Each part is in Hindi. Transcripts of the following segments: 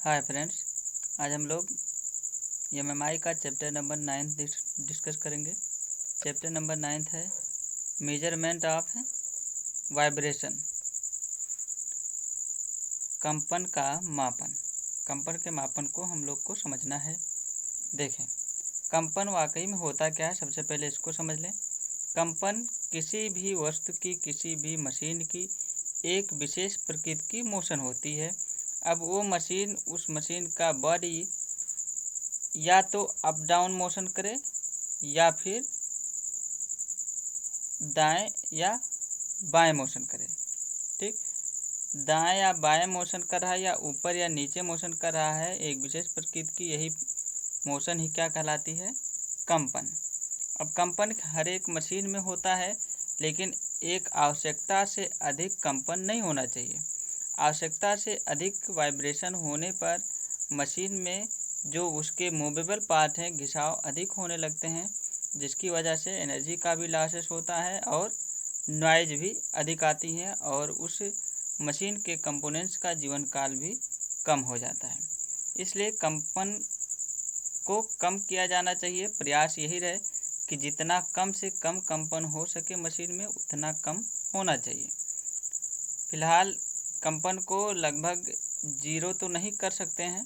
हाय फ्रेंड्स, आज हम लोग एमएमआई का चैप्टर नंबर 9 डिस्कस करेंगे। चैप्टर नंबर 9 है मेजरमेंट ऑफ वाइब्रेशन, कंपन का मापन। कंपन के मापन को हम लोग को समझना है। देखें, कंपन वाकई में होता क्या है, सबसे पहले इसको समझ लें। कंपन किसी भी वस्तु की, किसी भी मशीन की एक विशेष प्रकृति की मोशन होती है। अब वो मशीन, उस मशीन का बॉडी या तो अप डाउन मोशन करे या फिर दाएं या बाएं मोशन करे। ठीक, दाएं या बाएं मोशन कर रहा है या ऊपर या नीचे मोशन कर रहा है, एक विशेष प्रकृति की यही मोशन ही क्या कहलाती है? कंपन। अब कंपन हर एक मशीन में होता है, लेकिन एक आवश्यकता से अधिक कंपन नहीं होना चाहिए। आवश्यकता से अधिक वाइब्रेशन होने पर मशीन में जो उसके मूवेबल पार्ट हैं, घिसाव अधिक होने लगते हैं, जिसकी वजह से एनर्जी का भी लॉसेस होता है और नॉइज भी अधिक आती है और उस मशीन के कंपोनेंट्स का जीवन काल भी कम हो जाता है। इसलिए कंपन को कम किया जाना चाहिए। प्रयास यही रहे कि जितना कम से कम कंपन हो सके मशीन में, उतना कम होना चाहिए। फिलहाल कंपन को लगभग जीरो तो नहीं कर सकते हैं,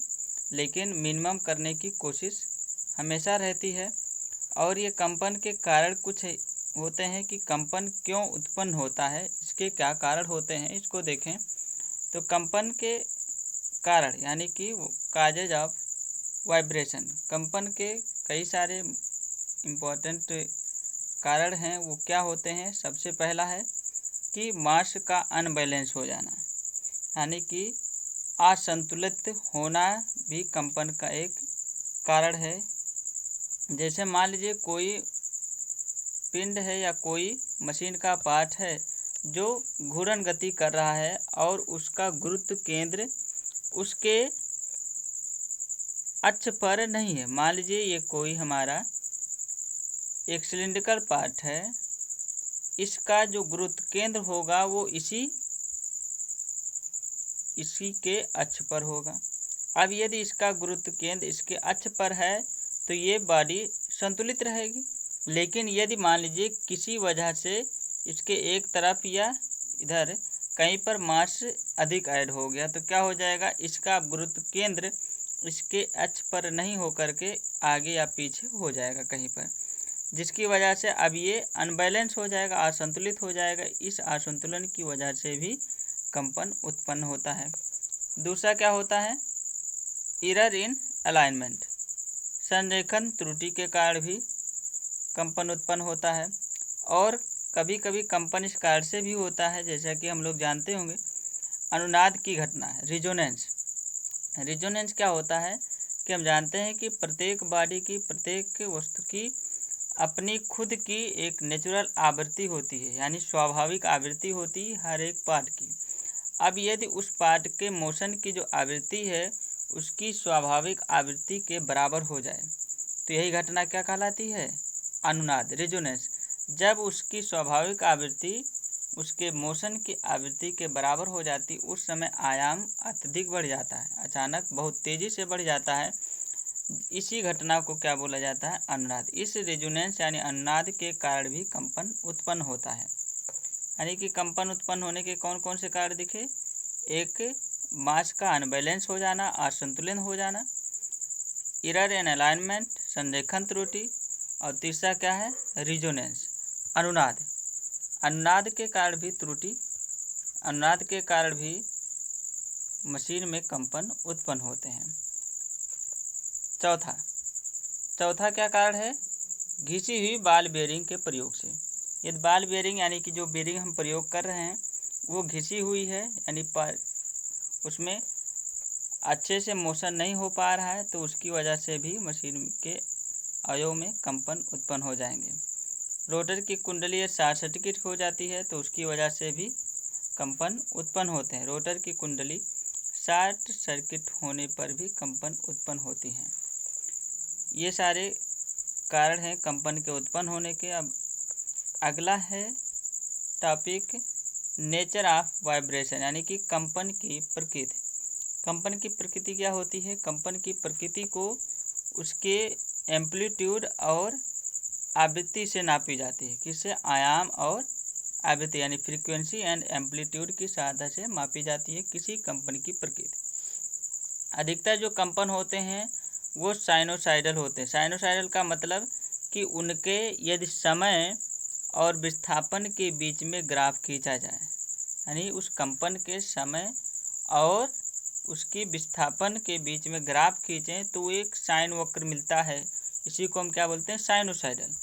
लेकिन मिनिमम करने की कोशिश हमेशा रहती है। और ये कंपन के कारण कुछ होते हैं कि कंपन क्यों उत्पन्न होता है, इसके क्या कारण होते हैं, इसको देखें। तो कंपन के कारण यानी कि काजेज ऑफ वाइब्रेशन, कंपन के कई सारे इम्पोर्टेंट कारण हैं। वो क्या होते हैं? सबसे पहला है कि मास का अनबैलेंस हो जाना, यानी कि असंतुलित होना भी कंपन का एक कारण है। जैसे मान लीजिए कोई पिंड है या कोई मशीन का पार्ट है जो घूर्णन गति कर रहा है और उसका गुरुत्व केंद्र उसके अक्ष पर नहीं है। मान लीजिए ये कोई हमारा एक सिलिंड्रिकल पार्ट है, इसका जो गुरुत्व केंद्र होगा वो इसी के अक्ष पर होगा। अब यदि इसका गुरुत्व केंद्र इसके अक्ष पर है तो ये बॉडी संतुलित रहेगी। लेकिन यदि मान लीजिए किसी वजह से इसके एक तरफ या इधर कहीं पर मास अधिक ऐड हो गया तो क्या हो जाएगा? इसका गुरुत्व केंद्र इसके अक्ष पर नहीं होकर के आगे या पीछे हो जाएगा कहीं पर, जिसकी वजह से अब ये अनबैलेंस हो जाएगा, असंतुलित हो जाएगा। इस असंतुलन की वजह से भी कंपन उत्पन्न होता है। दूसरा क्या होता है? एरर इन अलाइनमेंट, संरेखन त्रुटि के कारण भी कंपन उत्पन्न होता है। और कभी कभी कंपन इस कारण से भी होता है, जैसा कि हम लोग जानते होंगे, अनुनाद की घटना है, रिजोनेंस। रिजोनेंस क्या होता है कि हम जानते हैं कि प्रत्येक बॉडी की, प्रत्येक वस्तु की अपनी खुद की एक नेचुरल आवृत्ति होती है, यानी स्वाभाविक आवृत्ति होती है हर एक पार्ट की। अब यदि उस पार्ट के मोशन की जो आवृत्ति है उसकी स्वाभाविक आवृत्ति के बराबर हो जाए तो यही घटना क्या कहलाती है? अनुनाद, रेजोनेंस। जब उसकी स्वाभाविक आवृत्ति उसके मोशन की आवृत्ति के बराबर हो जाती, उस समय आयाम अत्यधिक बढ़ जाता है, अचानक बहुत तेज़ी से बढ़ जाता है। इसी घटना को क्या बोला जाता है? अनुनाद। इस रेजोनेंस यानी अनुनाद के कारण भी कंपन उत्पन्न होता है। यानी कि कंपन उत्पन्न होने के कौन कौन से कारण दिखे? एक, मास का अनबैलेंस हो जाना, असंतुलन हो जाना, एरर इन अलाइनमेंट, संरेखन त्रुटि, और तीसरा क्या है? रिजोनेंस, अनुनाद। अनुनाद के कारण भी त्रुटि, अनुनाद के कारण भी मशीन में कंपन उत्पन्न होते हैं। चौथा क्या कारण है? घिसी हुई बॉल बेयरिंग के प्रयोग से। यदि बॉल बेयरिंग यानी कि जो बेयरिंग हम प्रयोग कर रहे हैं वो घिसी हुई है, यानी उसमें अच्छे से मोशन नहीं हो पा रहा है, तो उसकी वजह से भी मशीन के अवयव में कंपन उत्पन्न हो जाएंगे। रोटर की कुंडली शॉर्ट सर्किट हो जाती है तो उसकी वजह से भी कंपन उत्पन्न होते हैं। रोटर की कुंडली शॉर्ट सर्किट होने पर भी कंपन उत्पन्न होती हैं। ये सारे कारण हैं कंपन के उत्पन्न होने के। अब अगला है टॉपिक नेचर ऑफ वाइब्रेशन, यानी कि कंपन की प्रकृति। कंपन की प्रकृति क्या होती है? कंपन की प्रकृति को उसके एम्पलीट्यूड और आवृत्ति से नापी जाती है। किससे? आयाम और आवृत्ति यानी फ्रीक्वेंसी एंड एम्पलीट्यूड की सहायता से मापी जाती है किसी कंपन की प्रकृति। अधिकतर जो कंपन होते हैं वो साइनोसाइडल होते हैं। साइनोसाइडल का मतलब कि उनके यदि समय और विस्थापन के बीच में ग्राफ खींचा जाए, यानी उस कंपन के समय और उसकी विस्थापन के बीच में ग्राफ खींचें तो एक साइन वक्र मिलता है। इसी को हम क्या बोलते हैं? साइनोसाइडल।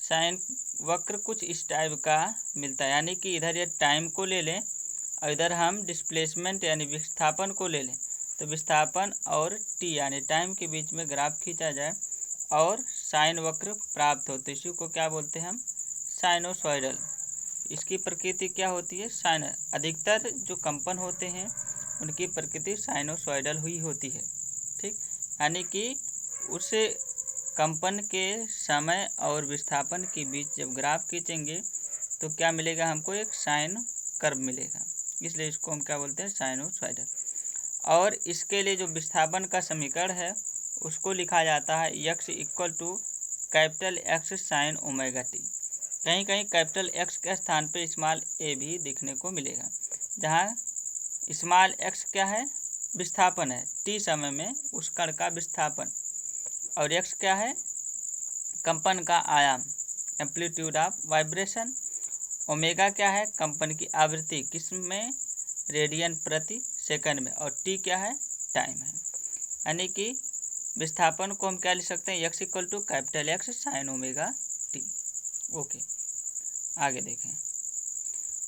साइन वक्र कुछ इस टाइप का मिलता है, यानी कि इधर ये टाइम को ले लें और इधर हम डिस्प्लेसमेंट यानी विस्थापन को ले लें, तो विस्थापन और टी यानी टाइम के बीच में ग्राफ खींचा जाए और साइन वक्र प्राप्त हो, तो इसी को क्या बोलते हैं हम? साइनोसॉइडल। इसकी प्रकृति क्या होती है? साइन। अधिकतर जो कंपन होते हैं उनकी प्रकृति साइनोसॉइडल हुई होती है। ठीक, यानी कि उस कंपन के समय और विस्थापन के बीच जब ग्राफ खींचेंगे तो क्या मिलेगा हमको? एक साइन कर्व मिलेगा, इसलिए इसको हम क्या बोलते हैं? साइनोसॉइडल। और इसके लिए जो विस्थापन का समीकरण है उसको लिखा जाता है x equal to capital x sine omega t. कहीं कहीं कैपिटल एक्स के स्थान पे स्मॉल ए भी देखने को मिलेगा, जहाँ स्मॉल एक्स क्या है? विस्थापन है, टी समय में उस कण का विस्थापन, और एक्स क्या है? कंपन का आयाम, एम्पलीट्यूड ऑफ वाइब्रेशन। ओमेगा क्या है? कंपन की आवृत्ति, किस में? रेडियन प्रति सेकंड में। और टी क्या है? टाइम है। यानी कि विस्थापन को हम क्या लिख सकते हैं? x equal to capital x sine omega t. Okay, आगे देखें।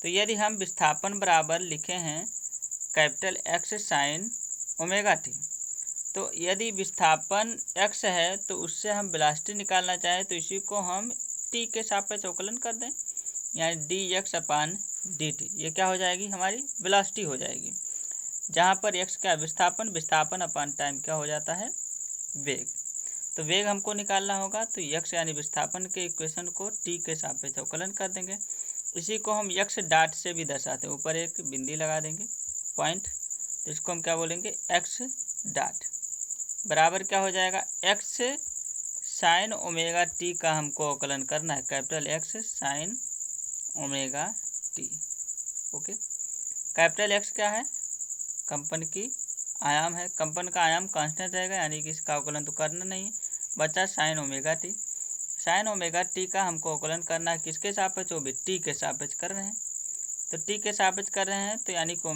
तो यदि हम विस्थापन बराबर लिखे हैं capital x sine omega t, तो यदि विस्थापन x है तो उससे हम वेलोसिटी निकालना चाहें तो इसी को हम t के सापेक्ष अवकलन कर दें, यानी dx अपान dt। ये क्या हो जाएगी? हमारी वेलोसिटी हो जाएगी, जहाँ पर x क्या? विस्थापन, विस्थापन अपान टाइम क्या हो जाता है? वेग। तो वेग हमको निकालना होगा, तो x यानी विस्थापन के इक्वेशन को t के सापेक्ष अवकलन कर देंगे। इसी को हम x डॉट से भी दर्शाते हैं, ऊपर एक बिंदी लगा देंगे पॉइंट, तो इसको हम क्या बोलेंगे? x डॉट बराबर क्या हो जाएगा? x साइन ओमेगा टी का हमको अवकलन करना है, capital x sign omega t. Okay, capital x क्या है? कंपन की आयाम है, कंपन का आयाम कांस्टेंट रहेगा, यानी कि इसका अवकलन तो करना नहीं है, बचा sign omega T. Sign omega t का हमको अवकलन करना है, किसके सापेक्ष? वो भी टी के सापेक्ष कर रहे हैं, तो टी के सापेक्ष कर रहे हैं तो यानी कि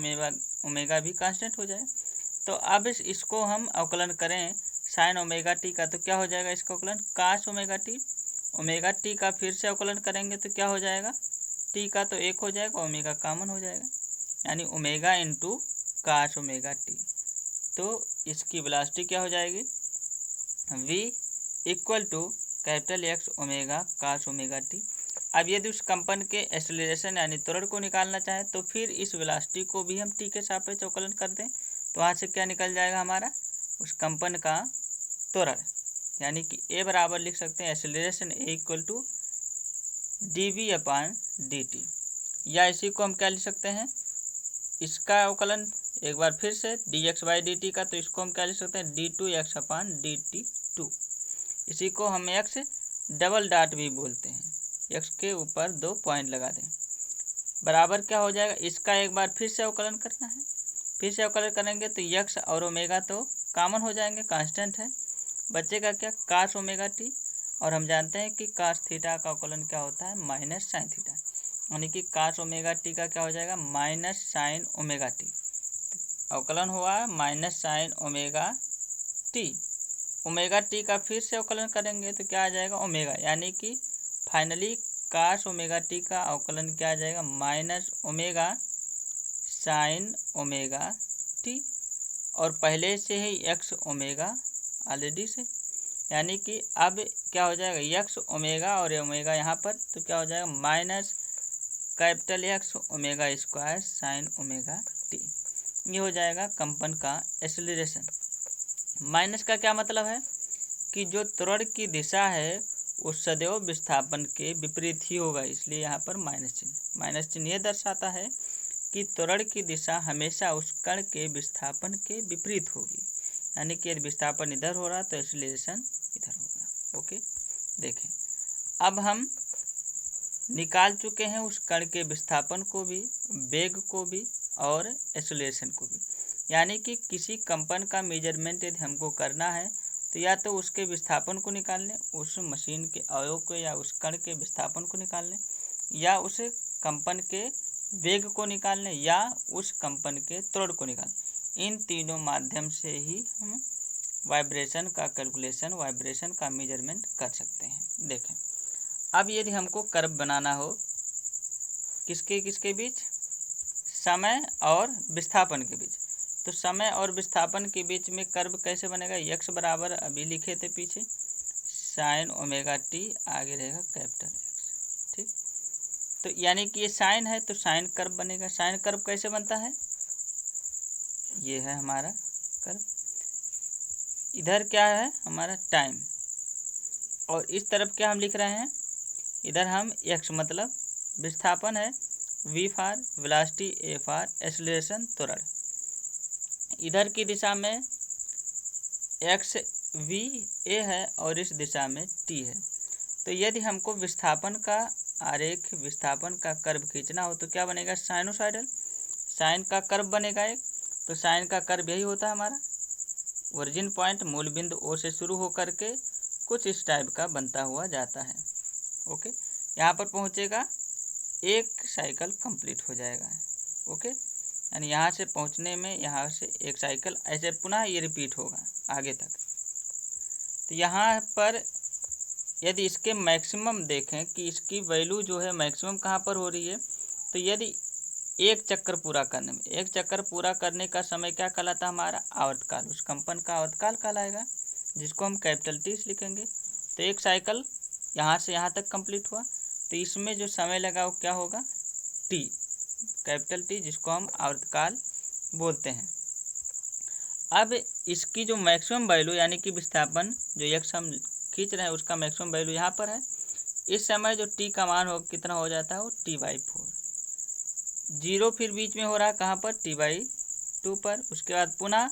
ओमेगा भी कांस्टेंट हो जाए। तो अब इसको हम अवकलन करें साइन ओमेगा टी का, तो क्या हो जाएगा इसका अवकलन? Cos omega t. Omega t का फिर से अवकलन करेंगे तो क्या हो जाएगा? टी का तो एक हो जाएगा, ओमेगा कॉमन हो जाएगा, यानी omega into cos omega t. तो इसकी वेलोसिटी क्या हो जाएगी? v equal to capital x omega cos omega t. अब यदि उस कंपन के एक्सेलरेशन यानी त्वरण को निकालना चाहें तो फिर इस वेलोसिटी को भी हम टी के सापेक्ष अवकलन कर दें, तो वहाँ से क्या निकल जाएगा हमारा? उस कंपन का त्वरण, यानी कि a बराबर लिख सकते हैं acceleration a equal to d v upon d t, या इसी को हम क्या लिख सकते हैं? इसका अवकलन एक बार फिर से d x by d t का, तो इसको हम क्या लिख सकते हैं? D two x upon d t two. इसी को हम एक्स डबल डॉट भी बोलते हैं, एक्स के ऊपर 2 पॉइंट लगा दें, बराबर क्या हो जाएगा? इसका एक बार फिर से अवकलन करना है, फिर से अवकलन करेंगे तो एक्स और ओमेगा तो कॉमन हो जाएंगे, कांस्टेंट है, बचेगा क्या? Cos omega t. और हम जानते हैं कि कास थीटा का अवकलन क्या होता है? माइनस साइन थीटा, यानी कि कास ओमेगा टी का क्या हो जाएगा? Minus sign omega T. अवकलन हुआ minus sign omega t. Omega t का फिर से अवकलन करेंगे तो क्या आ जाएगा? ओमेगा, यानी कि फाइनली कास ओमेगा टी का अवकलन क्या आ जाएगा? Minus omega sine omega t, और पहले से ही एक्स ओमेगा ऑलरेडी से, यानी कि अब क्या हो जाएगा? एक्स ओमेगा और ओमेगा यहाँ पर, तो क्या हो जाएगा? Minus capital x omega square sine omega T. ये हो जाएगा कंपन का एक्सेलरेशन। माइनस का क्या मतलब है? कि जो त्वरण की दिशा है वो सदैव विस्थापन के विपरीत ही होगा, इसलिए यहाँ पर माइनस चिन्ह। माइनस चिन्ह ये दर्शाता है कि त्वरण की दिशा हमेशा उस कण के विस्थापन के विपरीत होगी, यानी कि यदि विस्थापन इधर हो रहा तो एक्सीलरेशन इधर होगा। ओके, देखें अब हम निकाल चुके हैं उस कण के विस्थापन को भी, वेग को भी और एक्सीलरेशन को भी। यानी कि किसी कंपन का मेजरमेंट यदि हमको करना है तो या तो उसके विस्थापन को निकाल लें, उस मशीन के अवयव को या उस कण के विस्थापन को निकाल लें, या उस कंपन के वेग को निकाल लें, या उस कंपन के त्वरण को निकाल लें। इन तीनों माध्यम से ही हम वाइब्रेशन का कैलकुलेशन, वाइब्रेशन का मेजरमेंट कर सकते हैं। देखें अब यदि हमको कर्व बनाना हो किसके किसके बीच, समय और विस्थापन के बीच, तो समय और विस्थापन के बीच में कर्व कैसे बनेगा, x बराबर अभी लिखे थे पीछे साइन ओमेगा टी, आगे रहेगा कैपिटल एक्स। ठीक, तो यानी कि ये साइन है तो साइन कर्व बनेगा। साइन कर्व कैसे बनता है, ये है हमारा कर्व, इधर क्या है हमारा टाइम, और इस तरफ क्या हम लिख रहे हैं, इधर हम x मतलब विस्थापन है, v for velocity, a for acceleration त्वरण। इधर की दिशा में x v a है और इस दिशा में t है। तो यदि हमको विस्थापन का आरेख, विस्थापन का कर्व खींचना हो तो क्या बनेगा, साइनोसॉइडल, साइन का कर्व बनेगा एक। तो साइन का कर्व यही होता है हमारा, ओरिजिन पॉइंट मूल बिंदु O से शुरू होकर के कुछ इस टाइप का बनता हुआ जाता है। ओके, यहाँ पर पहुँचेगा, एक साइकिल कंप्लीट हो जाएगा। ओके, यानी यहाँ से पहुँचने में यहाँ से एक साइकिल, ऐसे पुनः ये रिपीट होगा आगे तक। तो यहाँ पर यदि इसके मैक्सिमम देखें कि इसकी वैल्यू जो है मैक्सिमम कहाँ पर हो रही है, तो यदि एक चक्कर पूरा करने में, एक चक्कर पूरा करने का समय क्या कहलाता है हमारा, आवर्तकाल, उस कंपन का आवर्तकाल कहलाएगा, जिसको हम कैपिटल टी लिखेंगे। तो एक साइकिल यहाँ से यहाँ तक कंप्लीट हुआ, तो इसमें जो समय लगा वो क्या होगा, टी, कैपिटल टी, जिसको हम आवर्तकाल बोलते हैं। अब इसकी जो मैक्सिमम वैल्यू यानी कि विस्थापन जो एक्स हम खींच रहे हैं उसका मैक्सिमम वैल्यू यहाँ पर है। इस समय जो टी का मान हो कितना हो जाता है, वो t/4, जीरो फिर बीच में हो रहा है कहाँ पर, t/2 पर। उसके बाद पुनः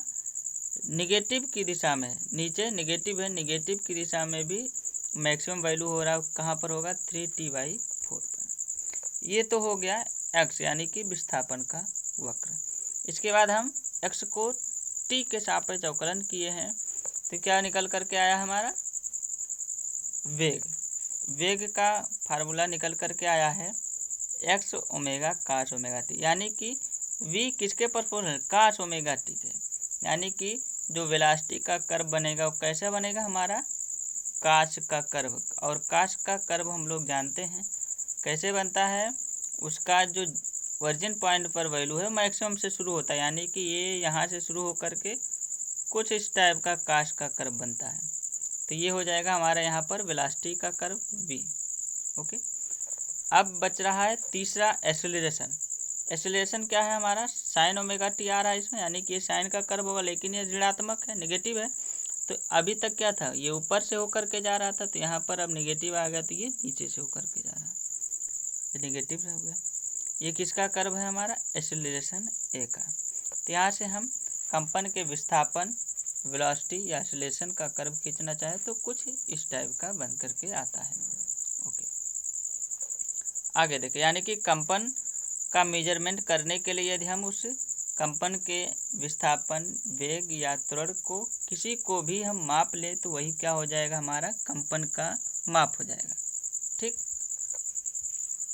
निगेटिव की दिशा में, नीचे निगेटिव है, निगेटिव की दिशा में भी मैक्सिमम वैल्यू हो रहा है कहाँ पर होगा, 3t/4 पर। ये तो हो गया x यानी कि विस्थापन का वक्र। इसके बाद हम x को t के सापेक्ष अवकलन किए हैं तो क्या निकल करके आया हमारा, वेग। वेग का फार्मूला निकल करके आया है x omega cos omega T, यानी कि v किसके प्रोपोर्शनल, cos ओमेगा टी के। यानी कि जो वेलोसिटी का कर्व बनेगा वो कैसा बनेगा हमारा, काश का कर्व। और काश का कर्व हम लोग जानते हैं कैसे बनता है, उसका जो ओरिजिन पॉइंट पर वैल्यू है मैक्सिमम से शुरू होता है, यानी कि ये यहाँ से शुरू होकर के कुछ इस टाइप का काश का कर्व बनता है। तो ये हो जाएगा हमारा यहाँ पर वेलोसिटी का कर्व v। ओके, अब बच रहा है तीसरा एक्सेलरेशन। एक्सेलरेशन क्या है हमारा, साइन ओमेगा टी आ रहा है इसमें, यानी कि ये साइन का कर्व होगा लेकिन ये ऋणात्मक है, नेगेटिव है। तो अभी तक क्या था, ये ऊपर से होकर के जा रहा था, तो यहाँ पर अब नेगेटिव आ गया, तो ये नीचे से होकर के जा रहा है, ये नेगेटिव हो गया। ये किसका कर्व है हमारा, एक्सेलरेशन ए का। तो यहाँ से हम कंपन के विस्थापन, वेलोसिटी या एक्सेलरेशन का कर्व खींचना चाहे तो कुछ इस टाइप का बन करके आता है। ओके, आगे देखिए, यानी कि कंपन का मेजरमेंट करने के लिए यदि हम उस कंपन के विस्थापन, वेग या त्वरण को किसी को भी हम माप ले तो वही क्या हो जाएगा हमारा, कंपन का माप हो जाएगा। ठीक,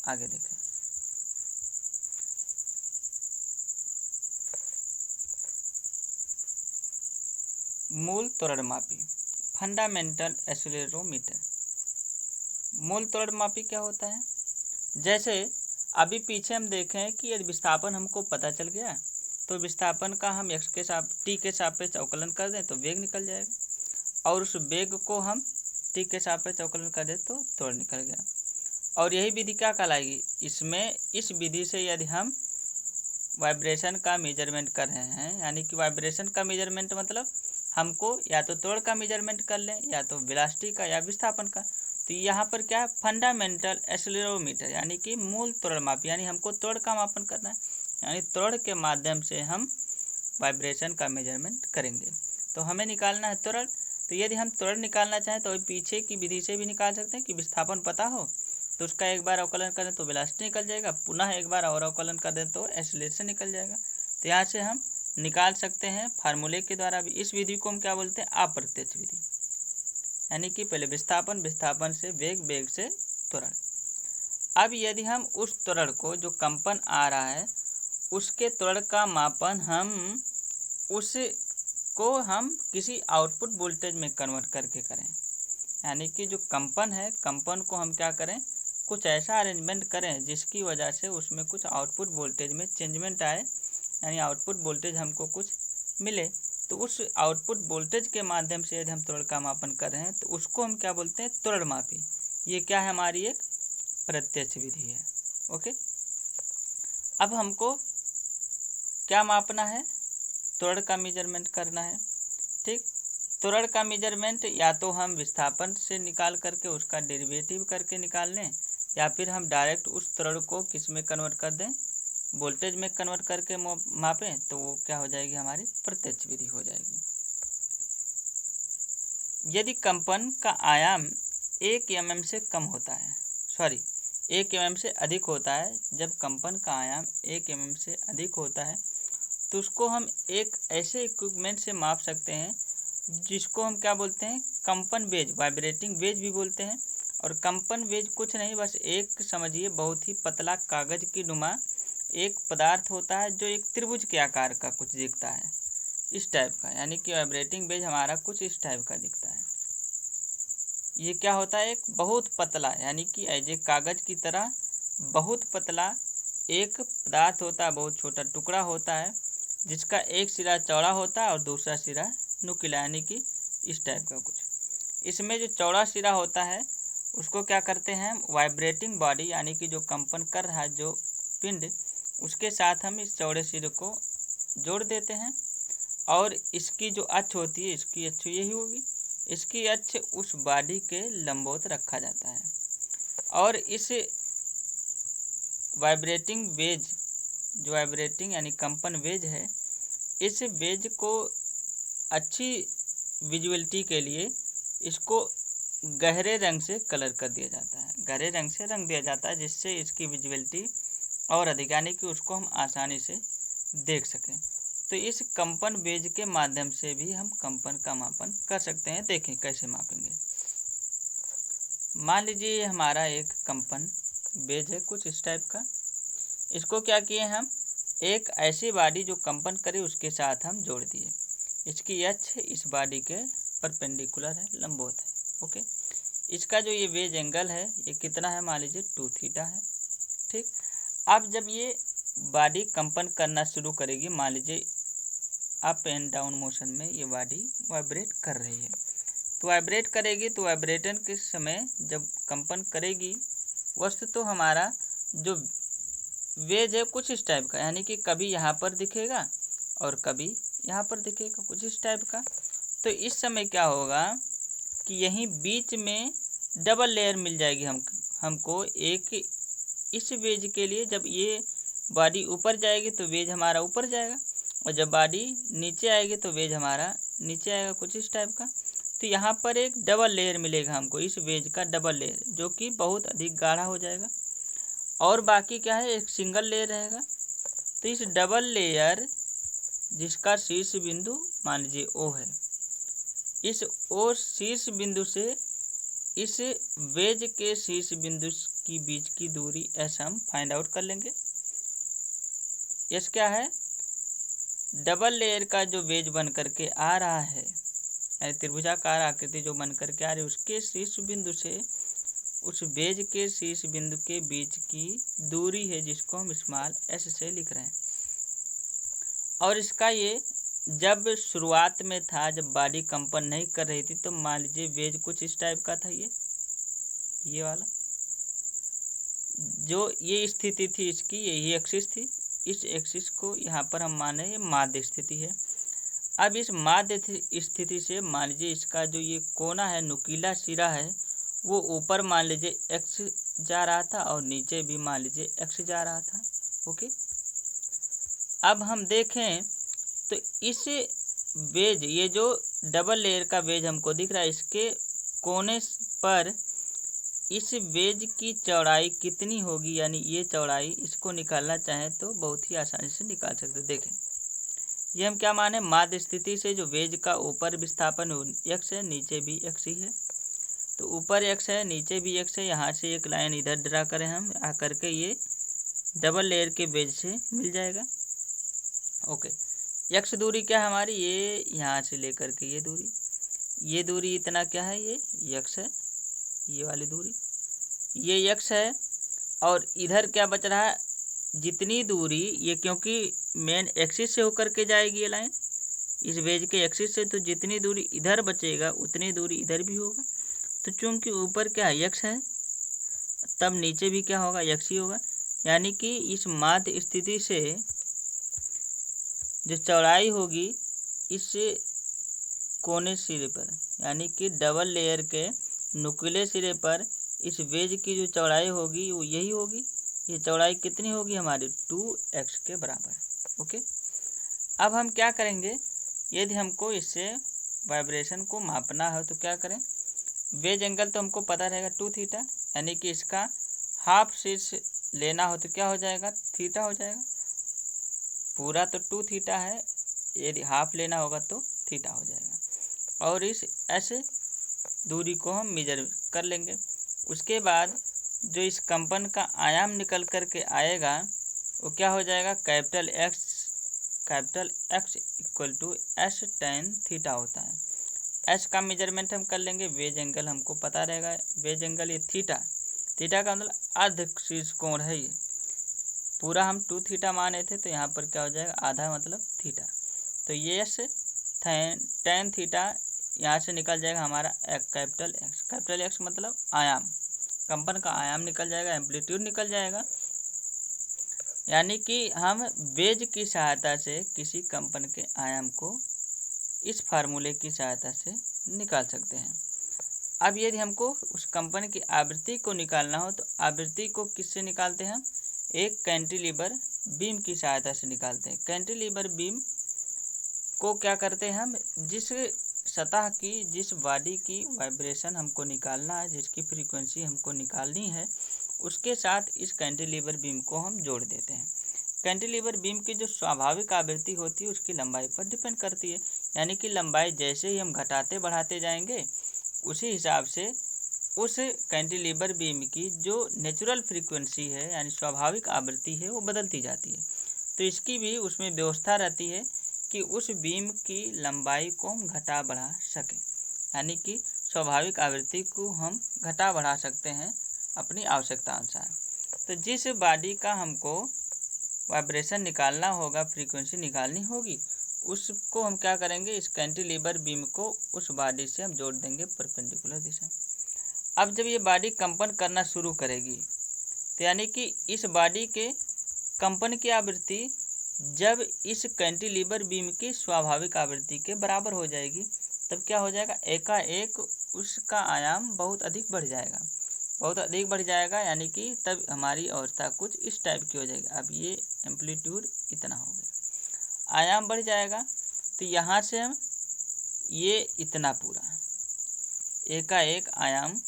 आगे देखें, मूल त्वरणमापी, फंडामेंटल एक्सेलेरोमीटर। मूल त्वरणमापी क्या होता है, जैसे अभी पीछे हम देखें कि यदि विस्थापन हमको पता चल गया तो विस्थापन का हम x के t के सापेक्ष अवकलन कर दें तो वेग निकल जाएगा, और उस वेग को हम t के सापेक्ष अवकलन कर दें तो त्वरण निकल गया। और यही विधि क्या कहलाएगी, इसमें इस विधि से यदि हम वाइब्रेशन का मेजरमेंट कर रहे हैं, यानी कि वाइब्रेशन का मेजरमेंट मतलब हमको या तो त्वरण का मेजरमेंट कर लें या तो वेलोसिटी का या विस्थापन का, तो यहाँ पर क्या है, फंडामेंटल एक्सेलेरोमीटर, यानी कि मूल त्वरणमापी, यानी हमको त्वरण का मापन करना है। यानी त्वरण के माध्यम से हम वाइब्रेशन का मेजरमेंट करेंगे। तो हमें निकालना है त्वरण। तो यदि हम त्वरण निकालना चाहें तो पीछे की विधि से भी निकाल सकते हैं कि विस्थापन पता हो तो उसका एक बार अवकलन करें तो वेलोसिटी निकल जाएगा, पुनः एक बार और अवकलन कर दें तो एक्सीलरेशन निकल जाएगा। तो यहाँ से हम निकाल सकते हैं फार्मूले के द्वारा भी। इस विधि को हम क्या बोलते हैं? अप्रत्यक्ष विधि। यानी कि पहले विस्थापन, विस्थापन से वेग, वेग से त्वरण। अब यदि हम उस त्वरण को, जो कंपन आ रहा है, उसके त्वरण का मापन उसको हम किसी आउटपुट वोल्टेज में कन्वर्ट करके करें। यानी कि जो कंपन है, कंपन को हम क्या करें? कुछ ऐसा अरेंजमेंट करें जिसकी वजह से उसमें कुछ आउटपुट वोल्टेज में चेंजमेंट आए, यानी आउटपुट वोल्टेज हमको कुछ मिले। तो उस आउटपुट वोल्टेज के माध्यम से यदि हम त्वरण का मापन कर रहे हैं तो उसको हम क्या बोलते हैं? त्वरण मापी। ये क्या है? हमारी एक प्रत्यक्ष विधि है। ओके, अब हमको क्या मापना है? त्वरण का मेजरमेंट करना है। ठीक, त्वरण का मेजरमेंट या तो हम विस्थापन से निकाल करके उसका डेरिवेटिव करके निकाल लें, या फिर हम डायरेक्ट उस त्वरण को किस में कन्वर्ट कर दें? वोल्टेज में कन्वर्ट करके मापें, तो वो क्या हो जाएगी? हमारी प्रत्यक्ष विधि हो जाएगी। यदि कंपन का आयाम 1 mm से कम होता है, 1 mm से अधिक होता है, जब कंपन का आयाम 1 mm से अधिक होता है तो उसको हम एक ऐसे इक्विपमेंट से माप सकते हैं जिसको हम क्या बोलते हैं? कंपन वेज, वाइब्रेटिंग वेज भी बोलते हैं। और कंपन वेज कुछ नहीं, बस एक समझिए बहुत ही पतला कागज की नुमा एक पदार्थ होता है जो एक त्रिभुज के आकार का कुछ दिखता है, इस टाइप का। यानी कि वाइब्रेटिंग वेज हमारा कुछ इस टाइप का दिखता है। ये क्या होता है? एक बहुत पतला, यानी कि ऐसे कागज की तरह बहुत पतला एक पदार्थ होता है, बहुत छोटा टुकड़ा होता है, जिसका एक सिरा चौड़ा होता है और दूसरा सिरा नुकीला, यानी कि इस टाइप का कुछ। इसमें जो चौड़ा सिरा होता है उसको क्या करते हैं? वाइब्रेटिंग बॉडी, यानी कि जो कंपन कर रहा है जो पिंड, उसके साथ हम इस चौड़े सिरे को जोड़ देते हैं। और इसकी जो अक्ष होती है, इसकी अक्ष यही होगी, इसकी अक्ष उस बॉडी के लंबवत रखा जाता है। और इस वाइब्रेटिंग वेज, जो वाइब्रेटिंग यानी कंपन वेज है, इस वेज को अच्छी विजुअलिटी के लिए इसको गहरे रंग से कलर कर दिया जाता है, गहरे रंग से रंग दिया जाता है, जिससे इसकी विजुअलिटी और अधिक, यानी कि उसको हम आसानी से देख सकें। तो इस कंपन वेज के माध्यम से भी हम कंपन का मापन कर सकते हैं। देखें कैसे मापेंगे। मान लीजिए हमारा एक कंपन वेज है कुछ इस टाइप का। इसको क्या किए हम? एक ऐसी बॉडी जो कंपन करे उसके साथ हम जोड़ दिए। इसकी अक्ष इस बॉडी के परपेंडिकुलर है, लंबवत है। ओके, इसका जो ये वेज एंगल है ये कितना है? मान लीजिए 2 थीटा है। ठीक, अब जब ये बॉडी कंपन करना शुरू करेगी, मान लीजिए अप एंड डाउन मोशन में ये बॉडी वाइब्रेट कर रही है, तो वाइब्रेट करेगी, तो वाइब्रेटन के समय जब कंपन करेगी, वस्तु तो हमारा जो वेज है कुछ इस टाइप का, यानी कि कभी यहाँ पर दिखेगा और कभी यहाँ पर दिखेगा, कुछ इस टाइप का। तो इस समय क्या होगा कि यहीं बीच में डबल लेयर मिल जाएगी हमको एक इस वेज के लिए। जब ये बॉडी ऊपर जाएगी तो वेज हमारा ऊपर जाएगा, और जब बॉडी नीचे आएगी तो वेज हमारा नीचे आएगा, कुछ इस टाइप का। तो यहाँ पर एक डबल लेयर मिलेगा हमको, इस वेज का डबल लेयर, जो कि बहुत अधिक गाढ़ा हो जाएगा। और बाकी क्या है? एक सिंगल लेयर रहेगा। तो इस डबल लेयर जिसका शीर्ष बिंदु मान लीजिए O है, इस O शीर्ष बिंदु से इस वेज के शीर्ष बिंदु की बीच की दूरी S हम फाइंड आउट कर लेंगे। S क्या है? डबल लेयर का जो वेज बन करके आ रहा है, यानी त्रिभुजाकार आकृति जो बन करके आ रही है, उसके शीर्ष बिंदु से उस वेज के शीर्ष बिंदु के बीच की दूरी है, जिसको हम स्मॉल s से लिख रहे हैं। और इसका ये जब शुरुआत में था, जब बॉडी कंपन नहीं कर रही थी, तो मान लीजिए वेज कुछ इस टाइप का था, ये वाला जो ये स्थिति थी इसकी, यही एक्सिस थी। इस एक्सिस को यहाँ पर हम माने ये माध्य स्थिति है। अब इस माध्य स्थिति से मान लीजिए इसका जो ये कोना है, नुकीला सिरा है, वो ऊपर मान लीजिए x जा रहा था और नीचे भी मान लीजिए x जा रहा था। ओके, अब हम देखें तो इस वेज, ये जो डबल लेयर का वेज हमको दिख रहा है, इसके कोने पर इस वेज की चौड़ाई कितनी होगी, यानी ये चौड़ाई, इसको निकालना चाहें तो बहुत ही आसानी से निकाल सकते हैं। देखें, ये हम क्या माने, माध्य स्थिति से जो वेज का ऊपर विस्थापन x है, नीचे भी x ही है, तो ऊपर x है, नीचे भी x है। यहाँ से एक लाइन इधर ड्रा करें हम, आकर के ये डबल लेयर के वेज से मिल जाएगा। ओके, x दूरी क्या है हमारी, ये यहाँ से लेकर के ये दूरी इतना क्या है, ये x है, ये वाली दूरी ये x है। और इधर क्या बच रहा है, जितनी दूरी ये, क्योंकि मेन एक्सिस से होकर के जाएगी ये लाइन, इस वेज के एक्सिस से, तो जितनी दूरी इधर बचेगा उतनी दूरी इधर भी होगा। तो चूंकि ऊपर क्या x है, तब नीचे भी क्या होगा, x ही होगा। यानी कि इस माध्य स्थिति से जो चौड़ाई होगी इस कोने सिरे पर, यानी कि डबल लेयर के नुकीले सिरे पर इस वेज की जो चौड़ाई होगी वो यही होगी। ये चौड़ाई कितनी होगी हमारी, 2x के बराबर। ओके, अब हम क्या करेंगे, यदि हमको इससे वाइब्रेशन को मापना है तो क्या करें, वेज एंगल तो हमको पता रहेगा 2 थीटा, यानी कि इसका हाफ शीर्ष लेना हो तो क्या हो जाएगा, थीटा हो जाएगा। पूरा तो 2 थीटा है, यदि हाफ लेना होगा तो थीटा हो जाएगा। और इस ऐसे दूरी को हम मेजर कर लेंगे। उसके बाद जो इस कंपन का आयाम निकल कर के आएगा वो क्या हो जाएगा, capital x equal to s tan theta होता है। एस का मेजरमेंट हम कर लेंगे, वेज एंगल हमको पता रहेगा, वेज एंगल ये थीटा का मतलब अर्ध शीर्ष कोण है। ये पूरा हम 2 थीटा माने थे, तो यहाँ पर क्या हो जाएगा, आधा मतलब थीटा। तो ये एस टेन थीटा यहाँ से निकल जाएगा हमारा कैपिटल एक्स मतलब आयाम, कंपन का आयाम निकल जाएगा, एम्पलीट्यूड निकल जाएगा। यानी कि हम वेज की सहायता से किसी कंपन के आयाम को इस फार्मूले की सहायता से निकाल सकते हैं। अब यदि हमको उस कंपन की आवृत्ति को निकालना हो तो आवृत्ति को किससे निकालते हैं हम, एक कैंटिलीवर बीम की सहायता से निकालते हैं। कैंटिलीवर बीम को क्या करते हैं हम, जिस सतह की, जिस बॉडी की वाइब्रेशन हमको निकालना है, जिसकी फ्रीक्वेंसी हमको निकालनी है, उसके साथ इस कैंटिलीवर बीम को हम जोड़ देते हैं। कैंटिलीवर बीम की जो स्वाभाविक आवृत्ति होती है उसकी लंबाई पर डिपेंड करती है। यानी कि लंबाई जैसे ही हम घटाते बढ़ाते जाएंगे उसी हिसाब से उस कैंटिलीवर बीम की जो नेचुरल फ्रीक्वेंसी है, यानी स्वाभाविक आवृत्ति है, वो बदलती जाती है। तो इसकी भी उसमें व्यवस्था रहती है कि उस बीम की लंबाई को हम घटा बढ़ा सकें, यानी कि स्वाभाविक आवृत्ति को हम घटा बढ़ा सकते हैं अपनी आवश्यकता अनुसार। तो जिस बॉडी का हमको वाइब्रेशन निकालना होगा, फ्रीक्वेंसी निकालनी होगी, उसको हम क्या करेंगे, इस कैंटिलीवर बीम को उस बॉडी से हम जोड़ देंगे परपेंडिकुलर दिशा। अब जब ये बॉडी कंपन करना शुरू करेगी तो यानी कि इस बॉडी के कंपन की आवृत्ति जब इस कैंटिलीवर बीम की स्वाभाविक आवृत्ति के बराबर हो जाएगी, तब क्या हो जाएगा, एकाएक उसका आयाम बहुत अधिक बढ़ जाएगा, यानी कि तब हमारी अवस्था कुछ इस टाइप की हो जाएगी। अब ये एम्पलीट्यूड इतना हो गया, आयाम बढ़ जाएगा, तो यहाँ से हम ये इतना पूरा एकाएक आयाम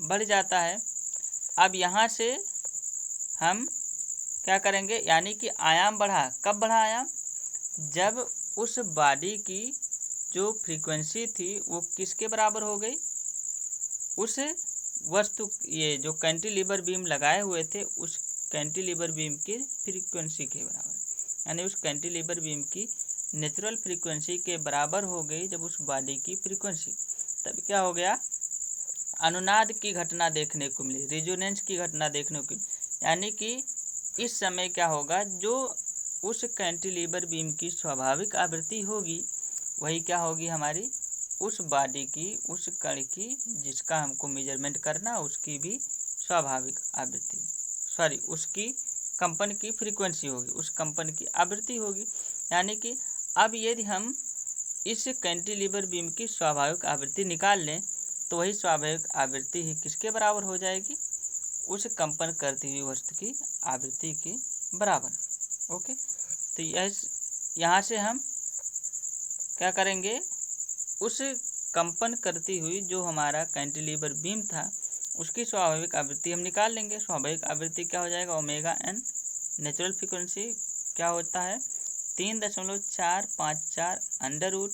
बढ़ जाता है। अब यहाँ से हम क्या करेंगे, यानी कि आयाम बढ़ा, कब बढ़ा आयाम, जब उस बॉडी की जो फ्रीक्वेंसी थी वो किसके बराबर हो गई, उस वस्तु, ये जो कैंटिलीवर बीम लगाए हुए थे उस कैंटिलीवर बीम की फ्रीक्वेंसी के बराबर, यानी उस कैंटिलीवर बीम की नेचुरल फ्रीक्वेंसी के बराबर हो गई। जब उस बॉडी की फ्रीक्वेंसी, तब क्या हो गया, अनुनाद की घटना देखने को मिली, रिजोनेंस की घटना देखने को मिली। यानी कि इस समय क्या होगा, जो उस कैंटिलीवर बीम की स्वाभाविक आवृत्ति होगी वही क्या होगी हमारी, उस बॉडी की, उस कण की जिसका हमको मेजरमेंट करना, उसकी भी स्वाभाविक आवृत्ति, उसकी कंपन की फ्रीक्वेंसी होगी, उस कंपन की आवृत्ति होगी। यानी कि अब यदि हम इस कैंटिलीवर बीम की स्वाभाविक आवृत्ति निकाल लें तो वही स्वाभाविक आवृत्ति ही किसके बराबर हो जाएगी, उस कंपन करती हुई वस्तु की आवृत्ति के बराबर। ओके, तो यहाँ से हम क्या करेंगे, उस कंपन करती हुई जो हमारा कैंटिलीवर बीम था उसकी स्वाभाविक आवृत्ति हम निकाल लेंगे। स्वाभाविक आवृत्ति क्या हो जाएगा, ओमेगा एन। नेचुरल फ्रीक्वेंसी क्या होता है, 3.454 अंडर रूट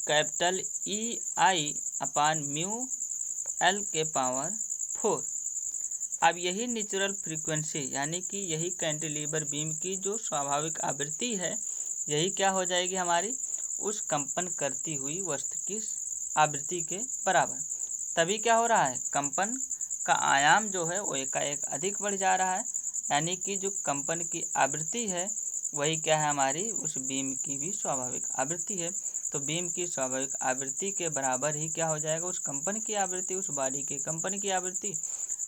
कैपिटल ई आई अपान म्यू एल के पावर 4। अब यही नेचुरल फ्रीक्वेंसी यानी कि यही कैंटिलीवर बीम की जो स्वाभाविक आवृत्ति है, यही क्या हो जाएगी हमारी उस कंपन करती हुई वस्तु की आवृत्ति के बराबर। तभी क्या हो रहा है, कंपन का आयाम जो है वो एकाएक अधिक बढ़ जा रहा है, यानी कि जो कंपन की आवृत्ति है वही क्या है, हमारी उस बीम की भी स्वाभाविक आवृत्ति है। तो बीम की स्वाभाविक आवृत्ति के बराबर ही क्या हो जाएगा, उस कंपन की आवृत्ति, उस बॉडी के कंपन की आवृत्ति।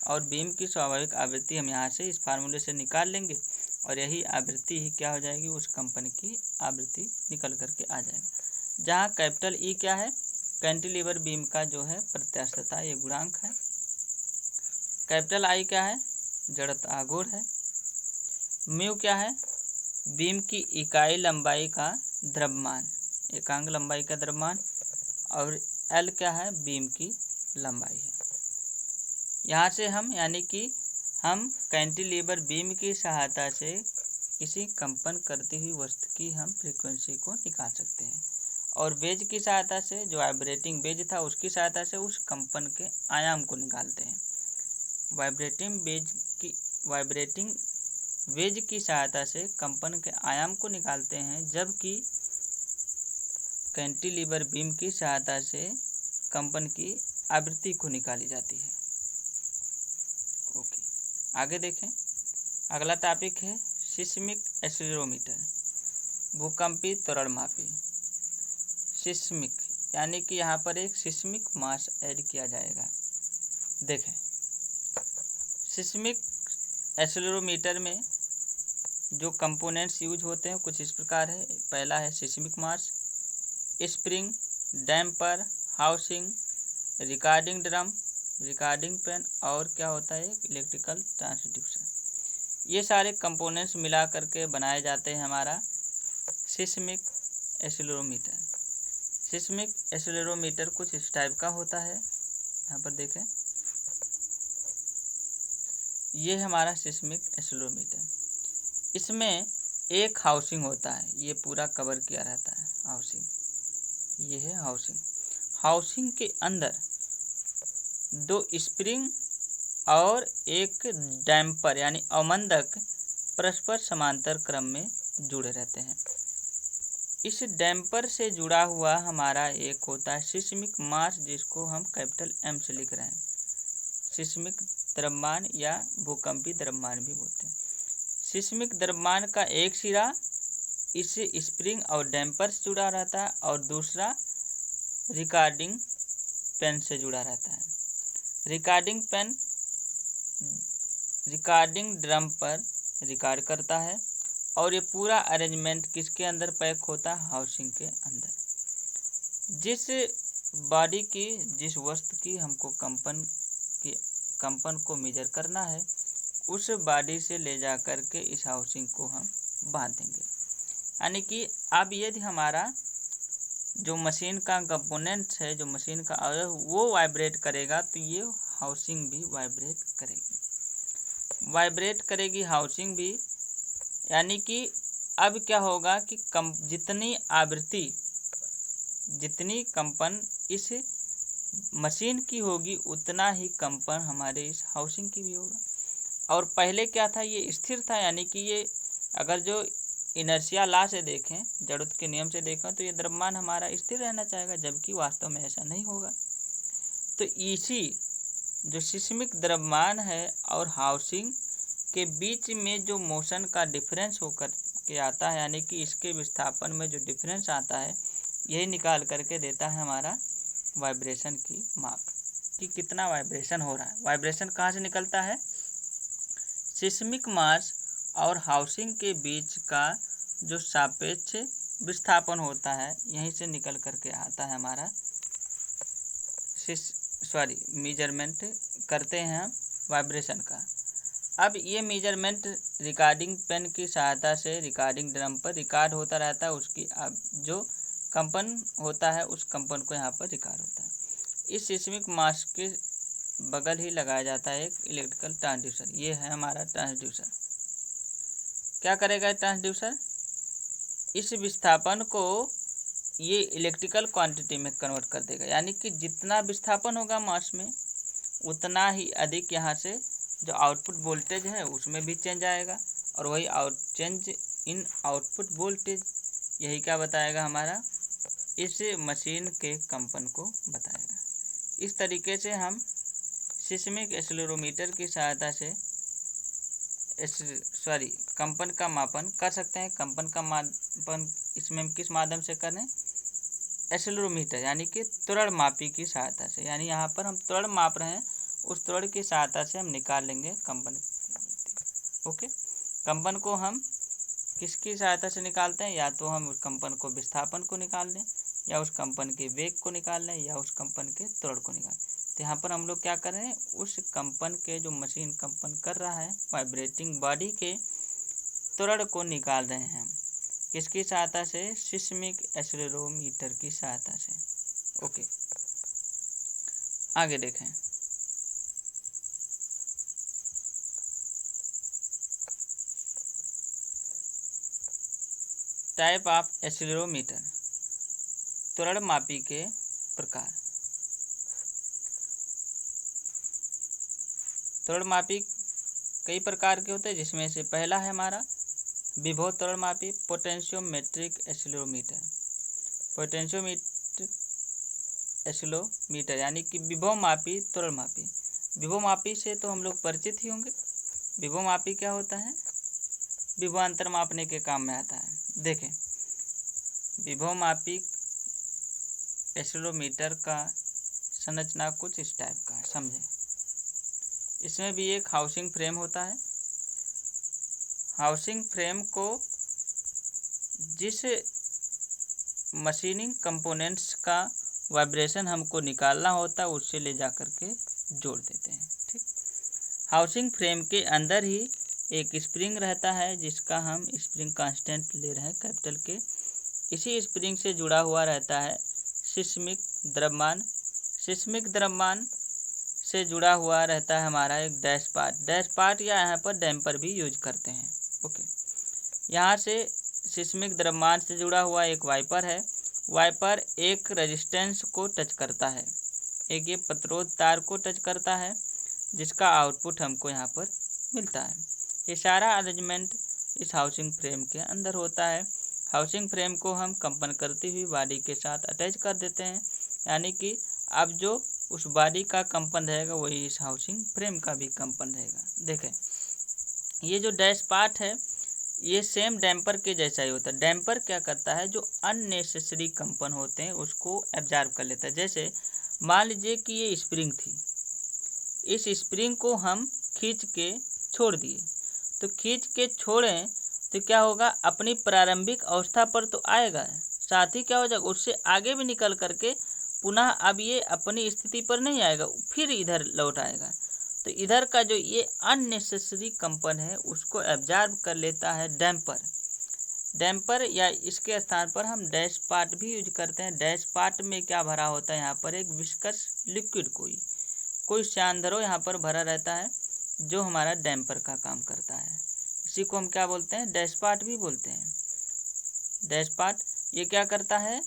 और बीम की स्वाभाविक आवृत्ति हम यहाँ से इस फार्मूले से निकाल लेंगे और यही आवृत्ति ही क्या हो जाएगी, उस कंपन की आवृत्ति निकल करके आ जाएगा। जहाँ कैपिटल ई क्या है, कैंटिलीवर बीम का जो है प्रत्यास्थता, ये गुणांक है। कैपिटल आई क्या है, जड़ता आघूर्ण है। म्यू क्या है, बीम की इकाई लंबाई का द्रव्यमान, एकांक लंबाई का द्रव्यमान। और एल क्या है, बीम की लंबाई है। यहाँ से हम यानी कि हम कैंटिलीवर बीम की सहायता से किसी कंपन करती हुई वस्तु की हम फ्रीक्वेंसी को निकाल सकते हैं। और वेज की सहायता से, जो वाइब्रेटिंग वेज था उसकी सहायता से उस कंपन के आयाम को निकालते हैं। वाइब्रेटिंग वेज की सहायता से कंपन के आयाम को निकालते हैं, जबकि कैंटिलीवर बीम की सहायता से कंपन की आवृत्ति को निकाली जाती है। ओके, आगे देखें। अगला टॉपिक है सिस्मिक एक्सीलरोमीटर, भूकंपी त्वरणमापी। सिस्मिक यानी कि यहाँ पर एक सिस्मिक मास ऐड किया जाएगा। देखें, सिस्मिक एक्सीलरोमीटर में जो कंपोनेंट्स यूज होते हैं कुछ इस प्रकार है। पहला है seismic mass, spring, damper, housing, recording drum, recording pen और क्या होता है इलेक्ट्रिकल ट्रांसड्यूसर। ये सारे कंपोनेंट्स मिला करके बनाए जाते हैं हमारा सिस्मिक एक्सीलरोमीटर। सिस्मिक एक्सीलरोमीटर कुछ इस टाइप का होता है, यहाँ पर देखें, ये हमारा सिस्मिक एक्सीलरोमीटर। इसमें एक हाउसिंग होता है, ये पूरा कवर किया रहता है हाउसिंग, ये है हाउसिंग। हाउसिंग के अंदर दो स्प्रिंग और एक डैम्पर यानी अवमंदक परस्पर समांतर क्रम में जुड़े रहते हैं। इस डैम्पर से जुड़ा हुआ हमारा एक होता है सिस्मिक मास, जिसको हम कैपिटल एम से लिख रहे हैं। सिस्मिक द्रव्यमान या भूकंपी द्रव्यमान भी बोलते हैं। सिस्मिक द्रव्यमान का एक सिरा इस स्प्रिंग और डैम्पर से जुड़ा रहता है और दूसरा रिकॉर्डिंग पेन से जुड़ा रहता है। रिकॉर्डिंग पेन रिकॉर्डिंग ड्रम पर रिकॉर्ड करता है और ये पूरा अरेंजमेंट किसके अंदर पैक होता है, हाउसिंग के अंदर। जिस बॉडी की, जिस वस्तु की हमको कंपन को मेजर करना है, उस बॉडी से ले जा कर के इस हाउसिंग को हम बांध देंगे। यानी कि अब यदि हमारा जो मशीन का कंपोनेंट है, जो मशीन का वो वाइब्रेट करेगा तो ये हाउसिंग भी वाइब्रेट करेगी हाउसिंग भी। यानी कि अब क्या होगा कि जितनी कंपन इस मशीन की होगी उतना ही कंपन हमारे इस हाउसिंग की भी होगा। और पहले क्या था, ये स्थिर था, यानी कि ये अगर जो इनर्शिया लॉ से देखें, जड़त्व के नियम से देखें, तो ये द्रव्यमान हमारा स्थिर रहना चाहेगा, जबकि वास्तव में ऐसा नहीं होगा। तो इसी जो सिस्मिक द्रव्यमान है और हाउसिंग के बीच में जो मोशन का डिफरेंस होकर के आता है, यानी कि इसके विस्थापन में जो डिफरेंस आता है, यही निकाल करके देता है हमारा वाइब्रेशन की माप, कि कितना वाइब्रेशन हो रहा है। वाइब्रेशन कहाँ से निकलता है, सिस्मिक मास और हाउसिंग के बीच का जो सापेक्ष विस्थापन होता है, यहीं से निकल करके आता है हमारा मेजरमेंट करते हैं हम वाइब्रेशन का। अब ये मेजरमेंट रिकॉर्डिंग पेन की सहायता से रिकॉर्डिंग ड्रम पर रिकॉर्ड होता रहता है। उसकी अब जो कंपन होता है उस कंपन को यहाँ पर रिकॉर्ड होता है। इस सिस्मिक मास के बगल ही लगाया जाता है एक इलेक्ट्रिकल ट्रांसड्यूसर। ये है हमारा ट्रांसड्यूसर। क्या करेगा ट्रांसड्यूसर? इस विस्थापन को ये इलेक्ट्रिकल क्वांटिटी में कन्वर्ट कर देगा, यानी कि जितना विस्थापन होगा मास में उतना ही अधिक यहाँ से जो आउटपुट वोल्टेज है उसमें भी चेंज आएगा, और वही चेंज इन आउटपुट वोल्टेज यही क्या बताएगा हमारा, इस मशीन के कंपन को बताएगा। इस तरीके से हम सिस्मिक एक्सेलेरोमीटर की सहायता से कंपन का मापन कर सकते हैं। कंपन का मापन इसमें हम किस माध्यम से करें? एक्सेलेरोमीटर यानी कि त्वरण मापी की सहायता से। यानी यहाँ पर हम त्वरण माप रहे हैं, उस त्वरण की सहायता से हम निकाल लेंगे कंपन की आवृत्ति। ओके, कंपन को हम किसकी सहायता से निकालते हैं? या तो हम उस कंपन को विस्थापन को निकाल लें, या उस कंपन के वेग को निकाल लें, या उस कंपन के त्वरण को निकाल। तो यहाँ पर हम लोग क्या कर रहे हैं? उस कंपन के जो मशीन कंपन कर रहा है वाइब्रेटिंग बॉडी के त्वरण को निकाल रहे हैं। किसकी सहायता से? सिस्मिक एक्सेलेरोमीटर की सहायता से। ओके, आगे देखें। टाइप ऑफ एक्सेलेरोमीटर, त्वरण मापी के प्रकार। त्वरण मापी कई प्रकार के होते हैं, जिसमें से पहला है हमारा विभव त्वरण मापी, पोटेंशियोमेट्रिक एक्सेलेरोमीटर। पोटेंशियोमेट्रिक एक्सेलेरोमीटर यानी कि विभव मापी त्वरण मापी। विभव मापी से तो हम लोग परिचित ही होंगे। विभव मापी क्या होता है? विभवांतर मापने के काम में आता है। देखें, विभव मापी एक्सेलेरोमीटर का संरचना कुछ इस टाइप का है, समझें। इसमें भी एक हाउसिंग फ्रेम होता है। हाउसिंग फ्रेम को जिस मशीनिंग कंपोनेंट्स का वाइब्रेशन हमको निकालना होता है उससे ले जा कर के जोड़ देते हैं। ठीक, हाउसिंग फ्रेम के अंदर ही एक स्प्रिंग रहता है, जिसका हम स्प्रिंग कांस्टेंट ले रहे हैं कैपिटल के। इसी स्प्रिंग से जुड़ा हुआ रहता है सिस्मिक द्रव्यमान। सिस्मिक द्रव्यमान से जुड़ा हुआ रहता है हमारा एक डैश पार्ट या यहाँ पर डैम्पर भी यूज करते हैं। ओके, यहाँ से सिस्मिक द्रव्यमान से जुड़ा हुआ एक वाइपर है। वाइपर एक रेजिस्टेंस को टच करता है, एक ये प्रतिरोध तार को टच करता है, जिसका आउटपुट हमको यहाँ पर मिलता है। ये सारा अरेंजमेंट इस हाउसिंग फ्रेम के अंदर होता है। हाउसिंग फ्रेम को हम कंपन करती हुई बॉडी के साथ अटैच कर देते हैं, यानी कि अब जो उस बॉडी का कंपन रहेगा वही इस हाउसिंग फ्रेम का भी कंपन रहेगा। देखें, ये जो डैश पार्ट है ये सेम डैम्पर के जैसा ही होता है। डैम्पर क्या करता है? जो अननेसेसरी कंपन होते हैं उसको एब्जॉर्ब कर लेता है। जैसे मान लीजिए कि ये स्प्रिंग थी, इस स्प्रिंग को हम खींच के छोड़ दिए, तो खींच के छोड़ें तो क्या होगा? अपनी प्रारंभिक अवस्था पर तो आएगा, साथ ही क्या हो जाएगा? उससे आगे भी निकल करके पुनः अब ये अपनी स्थिति पर नहीं आएगा, फिर इधर लौट आएगा। तो इधर का जो ये अननेसेसरी कंपन है उसको एब्जॉर्ब कर लेता है डैम्पर या इसके स्थान पर हम डैश पार्ट भी यूज करते हैं। डैश पार्ट में क्या भरा होता है? यहाँ पर एक विस्कस लिक्विड कोई शानदारो यहाँ पर भरा रहता है, जो हमारा डैम्पर का काम करता है। इसी को हम क्या बोलते हैं? डैश पार्ट भी बोलते हैं। डैश पार्ट ये क्या करता है?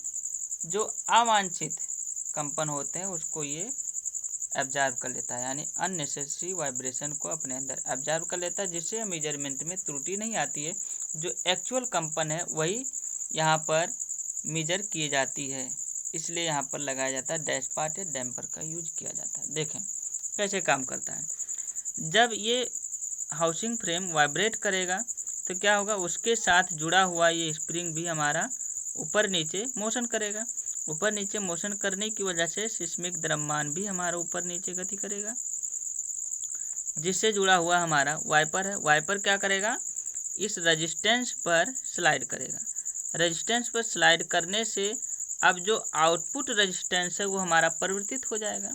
जो अवांछित कंपन होते हैं उसको ये एब्जॉर्ब कर लेता है, यानी अननेसेसरी वाइब्रेशन को अपने अंदर एब्जॉर्ब कर लेता है, जिससे मेजरमेंट में त्रुटि नहीं आती है। जो एक्चुअल कंपन है वही यहाँ पर मेजर की जाती है, इसलिए यहाँ पर लगाया जाता है डैश पार्ट या डैम्पर का यूज किया जाता है। देखें कैसे काम करता है। जब ये हाउसिंग फ्रेम वाइब्रेट करेगा तो क्या होगा? उसके साथ जुड़ा हुआ ये स्प्रिंग भी हमारा ऊपर नीचे मोशन करेगा। ऊपर नीचे मोशन करने की वजह से सिस्मिक द्रव्यमान भी हमारा ऊपर नीचे गति करेगा, जिससे जुड़ा हुआ हमारा वाइपर है। वाइपर क्या करेगा? इस रेजिस्टेंस पर स्लाइड करेगा। रेजिस्टेंस पर स्लाइड करने से अब जो आउटपुट रेजिस्टेंस है वो हमारा परिवर्तित हो जाएगा,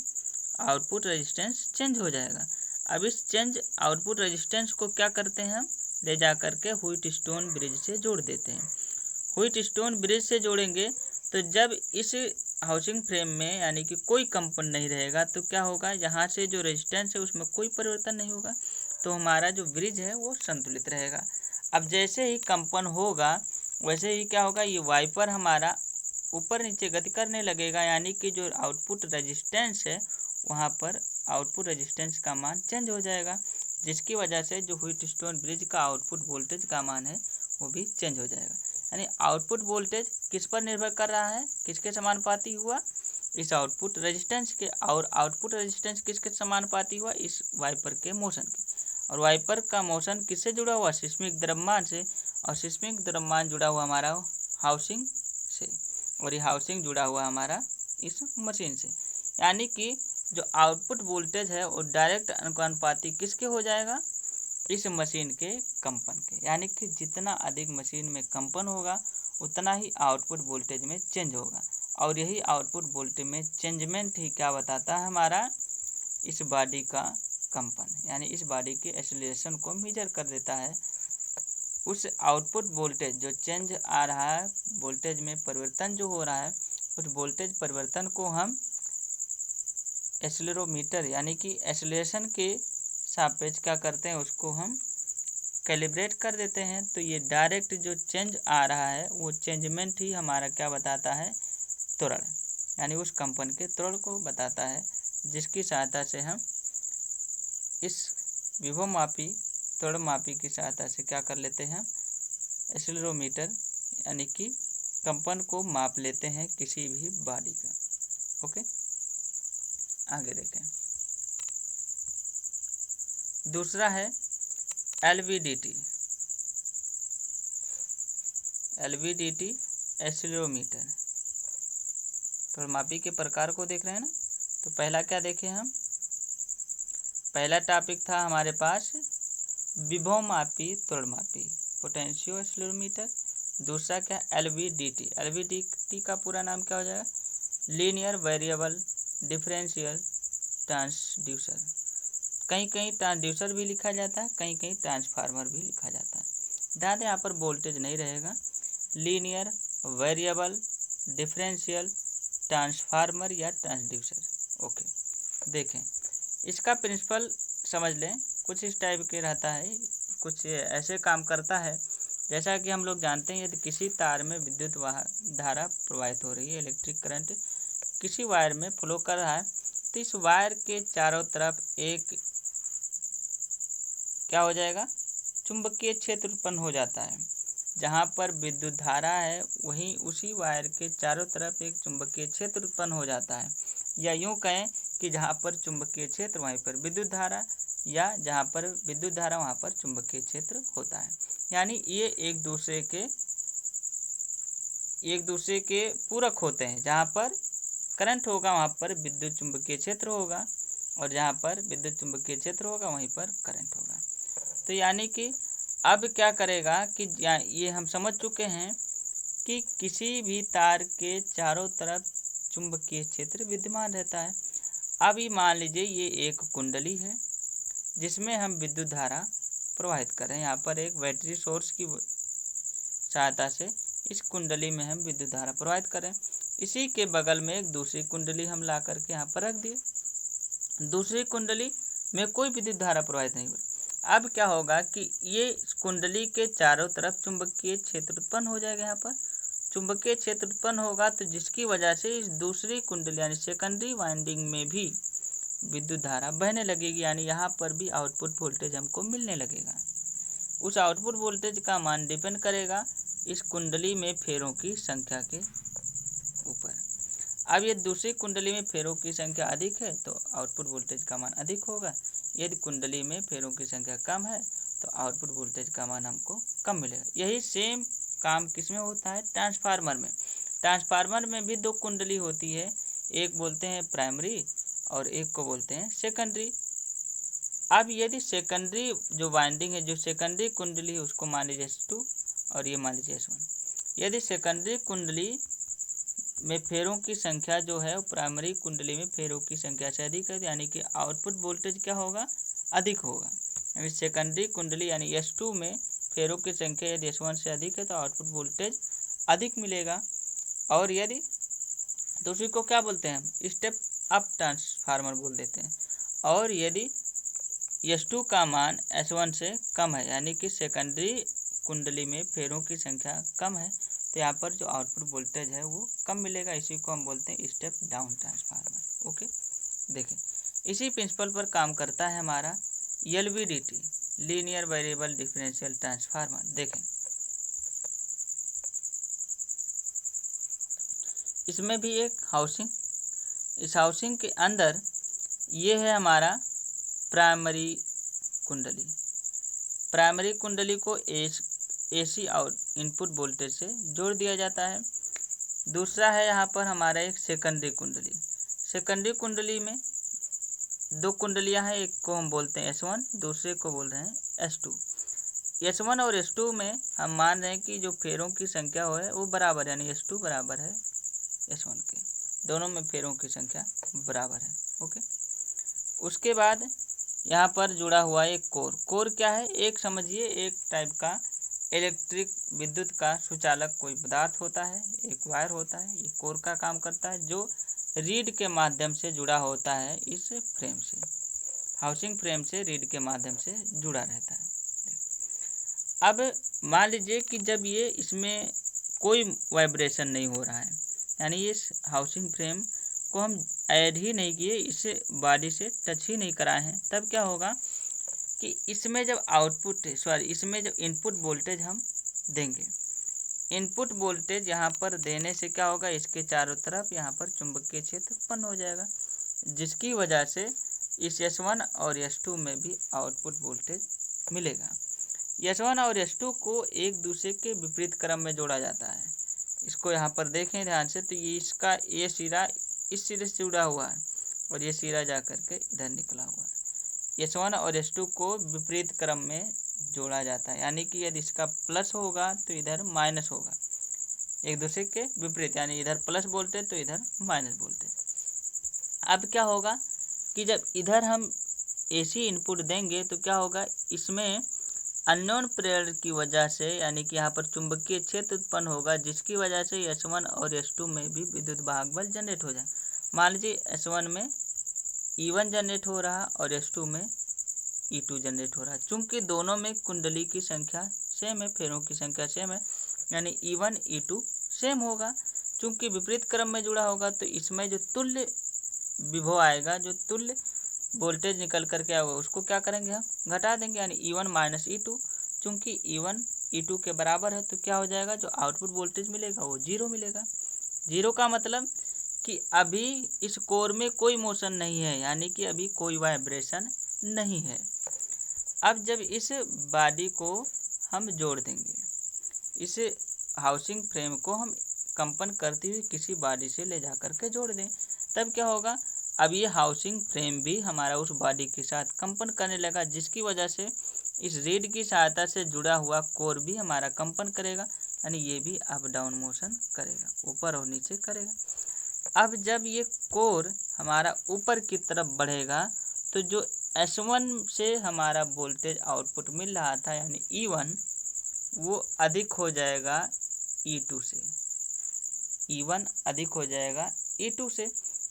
आउटपुट रेजिस्टेंस चेंज हो जाएगा। अब इस चेंज आउटपुट रेजिस्टेंस को क्या करते हैं हम, ले जा करके व्हीटस्टोन ब्रिज से जोड़ देते हैं। व्हीटस्टोन ब्रिज से जोड़ेंगे तो जब इस हाउसिंग फ्रेम में यानी कि कोई कंपन नहीं रहेगा तो क्या होगा, यहाँ से जो रेजिस्टेंस है उसमें कोई परिवर्तन नहीं होगा, तो हमारा जो ब्रिज है वो संतुलित रहेगा। अब जैसे ही कंपन होगा वैसे ही क्या होगा, ये वाइपर हमारा ऊपर नीचे गति करने लगेगा, यानी कि जो आउटपुट रेजिस्टेंस है वहाँ पर आउटपुट रेजिस्टेंस का मान चेंज हो जाएगा, जिसकी वजह से जो व्हीटस्टोन ब्रिज का आउटपुट वोल्टेज का मान है वो भी चेंज हो जाएगा। यानी आउटपुट वोल्टेज किस पर निर्भर कर रहा है, किसके समानुपाती हुआ, इस आउटपुट रेजिस्टेंस के, और आउटपुट रेजिस्टेंस किसके समानुपाती हुआ, इस वाइपर के मोशन के। और वाइपर का मोशन किससे जुड़ा हुआ, सिस्मिक द्रव्यमान से, और सिस्मिक द्रव्यमान जुड़ा हुआ हमारा हाउसिंग से, और ये हाउसिंग जुड़ा हुआ हमारा इस मशीन से। यानी कि जो आउटपुट वोल्टेज है वो डायरेक्ट अनुपाती किसके हो जाएगा, इस मशीन के कंपन के। यानी कि जितना अधिक मशीन में कंपन होगा उतना ही आउटपुट वोल्टेज में चेंज होगा, और यही आउटपुट वोल्टेज में चेंजमेंट ही क्या बताता है, हमारा इस बॉडी का कंपन, यानी इस बॉडी के एक्सीलरेशन को मेजर कर देता है। उस आउटपुट वोल्टेज जो चेंज आ रहा है, वोल्टेज में परिवर्तन जो हो रहा है, उस वोल्टेज परिवर्तन को हम एक्सीलरोमीटर यानी कि एक्सीलरेशन के सापेक्ष क्या करते हैं, उसको हम कैलिब्रेट कर देते हैं। तो ये डायरेक्ट जो चेंज आ रहा है वो चेंजमेंट ही हमारा क्या बताता है, त्वरण, यानी उस कंपन के त्वरण को बताता है, जिसकी सहायता से हम इस विभवमापी त्वरणमापी की सहायता से क्या कर लेते हैं, एक्सीलरोमीटर यानी कि कंपन को माप लेते हैं किसी भी बॉडी का। ओके, आगे देखें। दूसरा है एलवीडीटी। एलवीडीटी एक्सीलरोमीटर, त्वरणमापी के प्रकार को देख रहे हैं ना। तो पहला क्या देखें हम, पहला टॉपिक था हमारे पास विभवमापी त्वरणमापी पोटेंशियो एक्सीलरोमीटर। दूसरा क्या, एलवीडीटी। एलवीडीटी का पूरा नाम क्या हो जाएगा, लीनियर वेरिएबल डिफरेंशियल ट्रांसड्यूसर। कहीं कहीं ट्रांसड्यूसर भी लिखा जाता है, कहीं कहीं ट्रांसफार्मर भी लिखा जाता है। ध्यान दें यहाँ पर वोल्टेज नहीं रहेगा, लीनियर वेरिएबल डिफरेंशियल ट्रांसफार्मर या ट्रांसड्यूसर। ओके, देखें इसका प्रिंसिपल समझ लें, कुछ इस टाइप के रहता है, कुछ ऐसे काम करता है। जैसा कि हम लोग जानते हैं, यदि किसी तार में विद्युत धारा प्रवाहित हो रही है, इलेक्ट्रिक करंट किसी वायर में फ्लो कर रहा है, तो इस वायर के चारों तरफ एक क्या हो जाएगा, चुंबकीय क्षेत्र उत्पन्न हो जाता है। जहाँ पर विद्युत धारा है वहीं उसी वायर के चारों तरफ एक चुंबकीय क्षेत्र उत्पन्न हो जाता है, या यूँ कहें कि जहाँ पर चुंबकीय क्षेत्र वहीं पर विद्युत धारा, या जहाँ पर विद्युत धारा वहाँ पर चुंबकीय क्षेत्र होता है। यानी ये एक दूसरे के पूरक होते हैं। जहाँ पर करंट होगा वहाँ पर विद्युत चुंबकीय क्षेत्र होगा, और जहाँ पर विद्युत चुंबकीय क्षेत्र होगा वहीं पर करंट होगा। तो यानी कि अब क्या करेगा कि ये हम समझ चुके हैं कि किसी भी तार के चारों तरफ चुंबकीय क्षेत्र विद्यमान रहता है। अब ये मान लीजिए ये एक कुंडली है जिसमें हम विद्युत धारा प्रवाहित कर रहे हैं। यहाँ पर एक बैटरी सोर्स की सहायता से इस कुंडली में हम विद्युत धारा प्रवाहित कर रहे हैं। इसी के बगल में एक दूसरी कुंडली हम ला करके यहाँ पर रख दिए। दूसरी कुंडली में कोई विद्युत धारा प्रवाहित नहीं हुई। अब क्या होगा कि ये कुंडली के चारों तरफ चुंबकीय क्षेत्र उत्पन्न हो जाएगा। यहाँ पर चुंबकीय क्षेत्र उत्पन्न होगा तो जिसकी वजह से इस दूसरी कुंडली यानी सेकेंडरी वाइंडिंग में भी विद्युत धारा बहने लगेगी, यानी यहाँ पर भी आउटपुट वोल्टेज हमको मिलने लगेगा। उस आउटपुट वोल्टेज का मान डिपेंड करेगा इस कुंडली में फेरों की संख्या के ऊपर। अब ये दूसरी कुंडली में फेरों की संख्या अधिक है तो आउटपुट वोल्टेज का मान अधिक होगा। यदि कुंडली में फेरों की संख्या कम है तो आउटपुट वोल्टेज का मान हमको कम मिलेगा। यही सेम काम किस में होता है, ट्रांसफार्मर में। ट्रांसफार्मर में भी दो कुंडली होती है, एक बोलते हैं प्राइमरी और एक को बोलते हैं सेकेंडरी। अब यदि सेकेंडरी जो वाइंडिंग है, जो सेकेंडरी कुंडली है उसको मान लीजिए S2 और ये मान लीजिए S1। यदि सेकेंडरी कुंडली में फेरों की संख्या जो है प्राइमरी कुंडली में फेरों की संख्या से अधिक है, यानी कि आउटपुट वोल्टेज क्या होगा, अधिक होगा। यानी सेकेंडरी कुंडली यानी S2 में फेरों की संख्या यदि S1 से अधिक है तो आउटपुट वोल्टेज अधिक मिलेगा। और यदि तो उसी को क्या बोलते हैं हम, स्टेप अप ट्रांसफार्मर बोल देते हैं। और यदि S2 का मान S1 से कम है यानी कि सेकेंडरी कुंडली में फेरों की संख्या कम है तो यहाँ पर जो आउटपुट वोल्टेज है वो कम मिलेगा। इसी को हम बोलते हैं स्टेप डाउन ट्रांसफार्मर। ओके, देखें इसी प्रिंसिपल पर काम करता है हमारा LVDT, linear variable differential transformer. देखें इसमें भी एक हाउसिंग, इस हाउसिंग के अंदर ये है हमारा प्राइमरी कुंडली। प्राइमरी कुंडली को AC आउट इनपुट वोल्टेज से जोड़ दिया जाता है। दूसरा है यहाँ पर हमारा एक सेकेंडरी कुंडली। सेकेंडरी कुंडली में दो कुंडलियाँ हैं, एक को हम बोलते हैं S1, दूसरे को बोल रहे हैं S2। S1 और S2 में हम मान रहे हैं कि जो फेरों की संख्या हो है वो बराबर, यानी S2 बराबर है S1 के, दोनों में फेरों की संख्या बराबर है। ओके, उसके बाद यहाँ पर जुड़ा हुआ एक कोर। कोर क्या है, एक समझिए एक टाइप का इलेक्ट्रिक विद्युत का सुचालक कोई पदार्थ होता है, एक वायर होता है, ये कोर का काम करता है जो रीड के माध्यम से जुड़ा होता है इस फ्रेम से, हाउसिंग फ्रेम से रीड के माध्यम से जुड़ा रहता है। अब मान लीजिए कि जब ये इसमें कोई वाइब्रेशन नहीं हो रहा है, यानी इस हाउसिंग फ्रेम को हम ऐड ही नहीं किए, इसे बॉडी से टच ही नहीं कराए हैं, तब क्या होगा कि इसमें जब इसमें जब इनपुट वोल्टेज हम देंगे, इनपुट वोल्टेज यहाँ पर देने से क्या होगा, इसके चारों तरफ यहाँ पर चुंबकीय क्षेत्र उत्पन्न हो जाएगा, जिसकी वजह से इस S1 और S2 में भी आउटपुट वोल्टेज मिलेगा। S1 और S2 को एक दूसरे के विपरीत क्रम में जोड़ा जाता है। इसको यहाँ पर देखें ध्यान से, तो ये इसका ये सिरा इस सिरे से जुड़ा हुआ है और ये सिरा जा करके इधर निकला हुआ है। S1 और S2 को विपरीत क्रम में जोड़ा जाता है, यानी कि यदि इसका प्लस होगा तो इधर माइनस होगा, एक दूसरे के विपरीत, यानी इधर प्लस वोल्टेज तो इधर माइनस वोल्टेज। अब क्या होगा कि जब इधर हम AC इनपुट देंगे तो क्या होगा, इसमें अननोन प्रेरण की वजह से, यानी कि यहाँ पर चुंबकीय क्षेत्र उत्पन्न होगा, जिसकी वजह से S1 और S2 में भी विद्युत वाहक बल जनरेट हो जाए। मान लीजिए S1 में E1 जनरेट हो रहा और S2 में E2 जनरेट हो रहा है। चूंकि दोनों में कुंडली की संख्या सेम है, फेरों की संख्या सेम है, यानी E1 E2 सेम होगा। चूंकि विपरीत क्रम में जुड़ा होगा तो इसमें जो तुल्य विभव आएगा, जो तुल्य वोल्टेज निकल करके आएगा, उसको क्या करेंगे हम घटा देंगे, यानी E1 माइनस E2। चूंकि E1 E2 के बराबर है तो क्या हो जाएगा, जो आउटपुट वोल्टेज मिलेगा वो 0 मिलेगा। 0 का मतलब कि अभी इस कोर में कोई मोशन नहीं है, यानी कि अभी कोई वाइब्रेशन नहीं है। अब जब इस बॉडी को हम जोड़ देंगे, इस हाउसिंग फ्रेम को हम कंपन करती हुई किसी बॉडी से ले जा करके जोड़ दें, तब क्या होगा, अब ये हाउसिंग फ्रेम भी हमारा उस बॉडी के साथ कंपन करने लगा, जिसकी वजह से इस रीड की सहायता से जुड़ा हुआ कोर भी हमारा कंपन करेगा, यानी ये भी अप डाउन मोशन करेगा, ऊपर और नीचे करेगा। अब जब ये कोर हमारा ऊपर की तरफ बढ़ेगा तो जो S1 से हमारा वोल्टेज आउटपुट मिल रहा था, यानी E1, वो अधिक हो जाएगा E2 से, E1 अधिक हो जाएगा E2 से।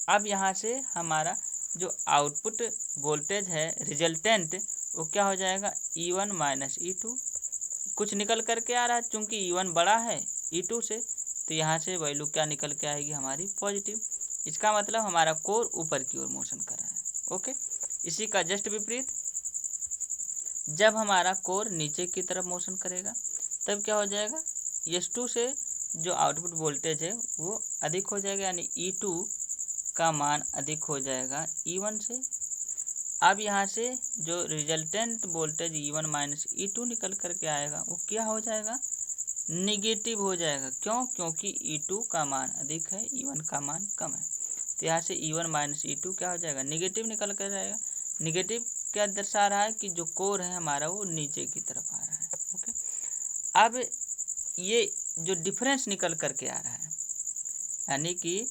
अब यहाँ से हमारा जो आउटपुट वोल्टेज है रिजल्टेंट, वो क्या हो जाएगा, E1 माइनस E2, कुछ निकल करके आ रहा है, चूंकि E1 बड़ा है E2 से, तो यहाँ से वैल्यू क्या निकल के आएगी हमारी पॉजिटिव। इसका मतलब हमारा कोर ऊपर की ओर मोशन कर रहा है। ओके, इसी का जस्ट विपरीत जब हमारा कोर नीचे की तरफ मोशन करेगा तब क्या हो जाएगा, S2 से जो आउटपुट वोल्टेज है वो अधिक हो जाएगा, यानी E2 का मान अधिक हो जाएगा E1 से। अब यहाँ से जो resultant voltage E1 minus E2 निकल करके आएगा वो क्या हो जाएगा, निगेटिव हो जाएगा। क्यों, क्योंकि E2 का मान अधिक है, E1 का मान कम है, तो यहाँ से E1 माइनस E2 क्या हो जाएगा, निगेटिव निकल कर जाएगा। निगेटिव क्या दर्शा रहा है कि जो कोर है हमारा वो नीचे की तरफ आ रहा है। ओके, अब ये जो डिफरेंस निकल करके आ रहा है, यानी कि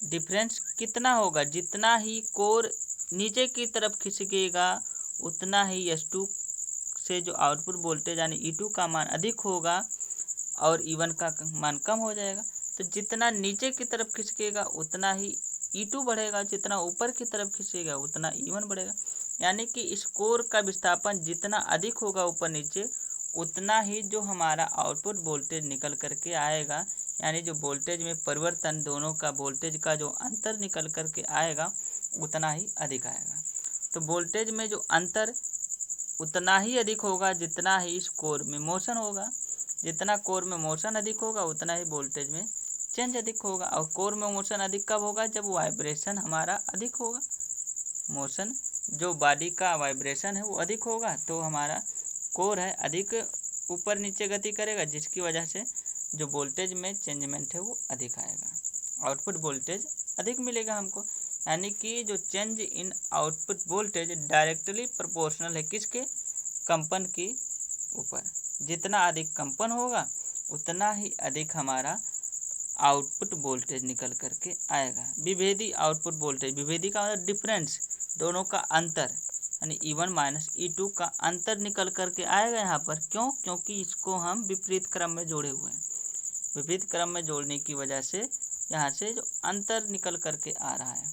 डिफरेंस कितना होगा, जितना ही कोर नीचे की तरफ खिसकेगा उतना ही S2 से जो आउटपुट वोल्टेज यानी E2 का मान अधिक होगा और E1 का मान कम हो जाएगा। तो जितना नीचे की तरफ खिसकेगा उतना ही E2 बढ़ेगा, जितना ऊपर की तरफ खिसकेगा उतना E1 बढ़ेगा। यानी कि स्कोर का विस्थापन जितना अधिक होगा ऊपर नीचे, उतना ही जो हमारा आउटपुट वोल्टेज निकल करके आएगा, यानी जो वोल्टेज में परिवर्तन, दोनों का वोल्टेज का जो अंतर निकल करके आएगा उतना ही अधिक आएगा। तो वोल्टेज में जो अंतर उतना ही अधिक होगा जितना ही इस कोर में मोशन होगा। जितना कोर में मोशन अधिक होगा उतना ही वोल्टेज में चेंज अधिक होगा। और कोर में मोशन अधिक कब होगा? जब वाइब्रेशन हमारा अधिक होगा। मोशन जो बॉडी का वाइब्रेशन है वो अधिक होगा तो हमारा कोर है अधिक ऊपर नीचे गति करेगा, जिसकी वजह से जो वोल्टेज में चेंजमेंट है वो अधिक आएगा, आउटपुट वोल्टेज अधिक मिलेगा हमको। यानी कि जो change in output voltage directly proportional है किसके? कंपन की ऊपर। जितना अधिक कंपन होगा उतना ही अधिक हमारा आउटपुट वोल्टेज निकल करके आएगा। विभेदी आउटपुट वोल्टेज, विभेदी का मतलब डिफरेंस, दोनों का अंतर, यानी E1 माइनस E2 का अंतर निकल करके आएगा यहाँ पर। क्यों? क्योंकि इसको हम विपरीत क्रम में जोड़े हुए हैं। विपरीत क्रम में जोड़ने की वजह से यहाँ से जो अंतर निकल करके आ रहा है,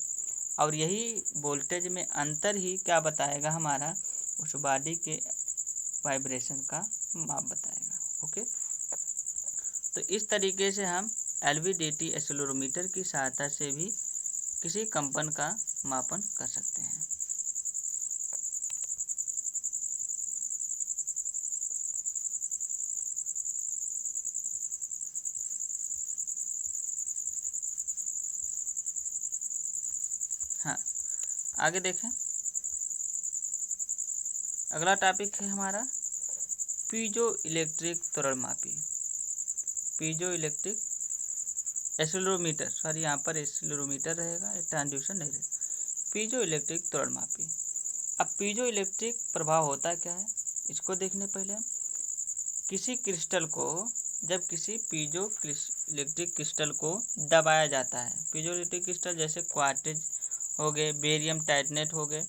और यही वोल्टेज में अंतर ही क्या बताएगा? हमारा उस बॉडी के वाइब्रेशन का माप बताएगा। ओके, तो इस तरीके से हम LVDT एक्सेलेरोमीटर की सहायता से भी किसी कंपन का मापन कर सकते हैं। हाँ, आगे देखें। अगला टॉपिक है हमारा पीजो इलेक्ट्रिक त्वरणमापी। पीजो इलेक्ट्रिक एक्सेलेरोमीटर, सॉरी यहाँ पर एक्सेलेरोमीटर रहेगा, ट्रांसड्यूसर नहीं रहेगा। पीजो इलेक्ट्रिक त्वरणमापी। अब पीजो इलेक्ट्रिक प्रभाव होता क्या है इसको देखने पहले हम किसी क्रिस्टल को, जब किसी पीजो इलेक्ट्रिक क्रिस्टल को दबाया जाता है, पीजो इलेक्ट्रिक क्रिस्टल जैसे क्वार्ट्ज हो गए, बेरियम टाइटेनेट हो गए,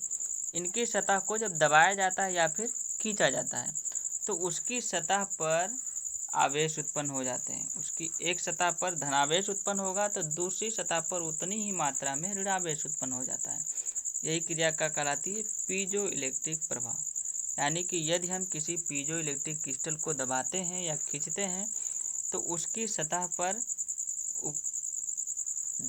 इनकी सतह को जब दबाया जाता है या फिर खींचा जाता है तो उसकी सतह पर आवेश उत्पन्न हो जाते हैं। उसकी एक सतह पर धनावेश उत्पन्न होगा तो दूसरी सतह पर उतनी ही मात्रा में ऋणावेश उत्पन्न हो जाता है। यही क्रिया का कहलाती है पीजो इलेक्ट्रिक प्रभाव। यानी कि यदि हम किसी पीजो इलेक्ट्रिक क्रिस्टल को दबाते हैं या खींचते हैं तो उसकी सतह पर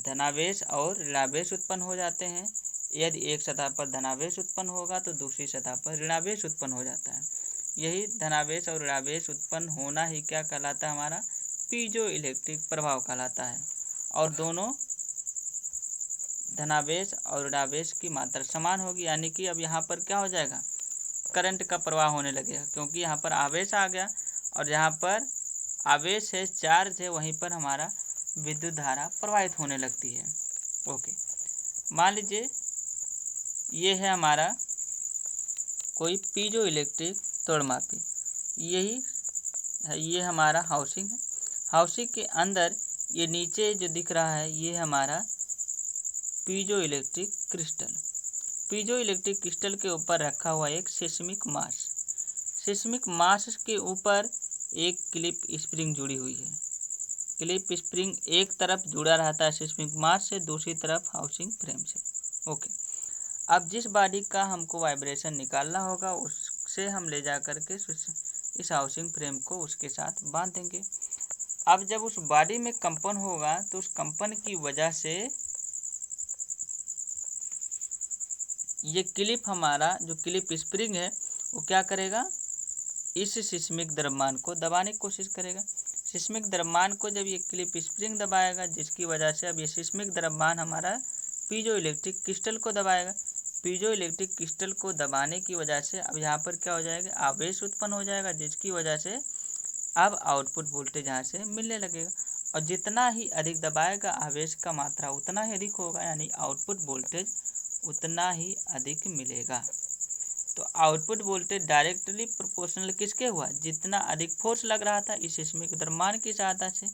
धनावेश और ऋणावेश उत्पन्न हो जाते हैं। यदि एक सतह पर धनावेश उत्पन्न होगा तो दूसरी सतह पर ऋणावेश उत्पन्न हो जाता है। यही धनावेश और ऋणावेश उत्पन्न होना ही क्या कहलाता है? हमारा पीजो इलेक्ट्रिक प्रभाव कहलाता है। और दोनों धनावेश और ऋणावेश की मात्रा समान होगी, यानी कि अब यहाँ पर क्या हो जाएगा? करंट का प्रवाह होने लगेगा, क्योंकि यहाँ पर आवेश आ गया और यहाँ पर आवेश है, चार्ज है, वहीं पर हमारा विद्युत धारा प्रवाहित होने लगती है। ओके, मान लीजिए ये है हमारा कोई पीजो इलेक्ट्रिक त्वरणमापी, यही है, ये हमारा हाउसिंग है। हाउसिंग के अंदर ये नीचे जो दिख रहा है ये हमारा piezo electric crystal. Piezo electric crystal के ऊपर रखा हुआ एक सिस्मिक मास। सिस्मिक मास के ऊपर एक क्लिप स्प्रिंग जुड़ी हुई है। क्लिप स्प्रिंग एक तरफ जुड़ा रहता है सिस्मिक मास से, दूसरी तरफ हाउसिंग फ्रेम से। ओके, अब जिस बॉडी का हमको वाइब्रेशन निकालना होगा उससे हम ले जा करके इस हाउसिंग फ्रेम को उसके साथ बांध देंगे। अब जब उस बॉडी में कंपन होगा तो उस कंपन की वजह से ये क्लिप, हमारा जो क्लिप स्प्रिंग है वो क्या करेगा? इस सिस्मिक द्रव्यमान को दबाने की कोशिश करेगा। सिस्मिक द्रव्यमान को जब ये क्लिप स्प्रिंग दबाएगा, जिसकी वजह से अब ये सिस्मिक द्रव्यमान हमारा पीजो इलेक्ट्रिक क्रिस्टल को दबाएगा। पीजो इलेक्ट्रिक क्रिस्टल को दबाने की वजह से अब यहाँ पर क्या हो जाएगा? आवेश उत्पन्न हो जाएगा, जिसकी वजह से अब आउटपुट वोल्टेज यहाँ से मिलने लगेगा। और जितना ही अधिक दबाएगा आवेश का मात्रा उतना ही अधिक होगा, यानी आउटपुट वोल्टेज उतना ही अधिक मिलेगा। तो आउटपुट वोल्टेज डायरेक्टली प्रोपोर्शनल किसके हुआ? जितना अधिक फोर्स लग रहा था इस सिस्मिक द्रव्यमान की सहायता से।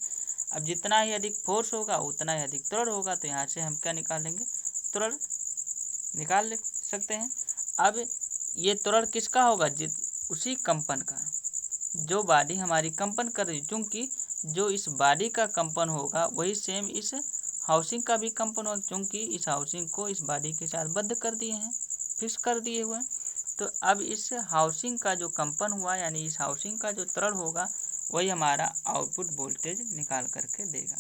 अब जितना ही अधिक फोर्स होगा उतना ही अधिक त्वरण होगा। तो यहाँ से हम क्या निकालेंगे? त्वरण निकाल सकते हैं। अब ये त्वरण किसका होगा, उसी कंपन का, जो बॉडी हमारी कंपन कर रही, क्योंकि जो इस बॉडी का कंपन होगा वही सेम इस हाउसिंग का भी कंपन होगा, क्योंकि इस हाउसिंग को इस बॉडी के साथ बद्ध कर दिए हैं, फिक्स कर दिए हुए हैं। तो अब इस हाउसिंग का जो कंपन हुआ, यानी इस हाउसिंग का जो त्वरण होगा वही हमारा आउटपुट वोल्टेज निकाल करके देगा।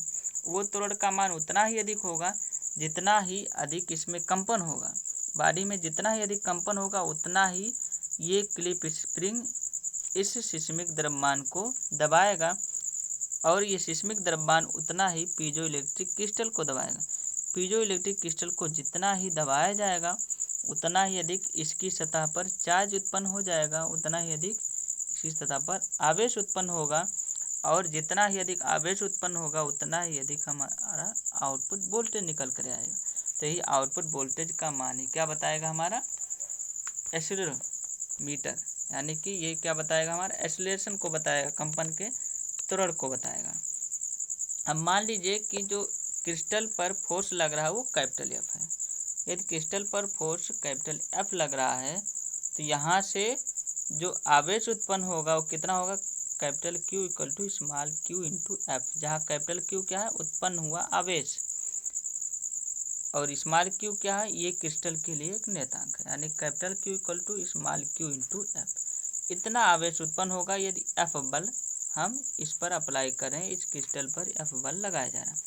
वो त्वरण का मान उतना ही अधिक होगा जितना ही अधिक इसमें कंपन होगा। बॉडी में जितना ही अधिक कंपन होगा उतना ही ये क्लिप स्प्रिंग इस सिस्मिक द्रव्यमान को दबाएगा, और ये सिस्मिक द्रव्यमान उतना ही पीजो इलेक्ट्रिक क्रिस्टल को दबाएगा। पीजो इलेक्ट्रिक क्रिस्टल को जितना ही दबाया जाएगा उतना ही अधिक इसकी सतह पर चार्ज उत्पन्न हो जाएगा, उतना ही अधिक इसकी सतह पर आवेश उत्पन्न होगा, और जितना ही अधिक आवेश उत्पन्न होगा उतना ही अधिक हमारा आउटपुट वोल्टेज निकल कर आएगा। तो यही आउटपुट वोल्टेज का मान ही क्या बताएगा, हमारा एक्सीलरोमीटर, यानी कि ये क्या बताएगा, हमारा एक्सीलरेशन को बताएगा, कंपन के त्वरण को बताएगा। अब मान लीजिए कि जो क्रिस्टल पर फोर्स लग रहा है वो कैपिटल एफ है। यदि क्रिस्टल पर फोर्स कैपिटल एफ लग रहा है तो यहाँ से जो आवेश उत्पन्न होगा वो कितना होगा, capital q equal to small q into f, जहाँ कैपिटल क्यू क्या है, उत्पन्न हुआ आवेश, और स्मॉल क्यू क्या है, ये क्रिस्टल के लिए एक नियतांक है, यानी capital q equal to small q into f. इतना आवेश उत्पन्न होगा यदि एफ बल हम इस पर अप्लाई करें, इस क्रिस्टल पर एफ बल लगाया जा रहा है।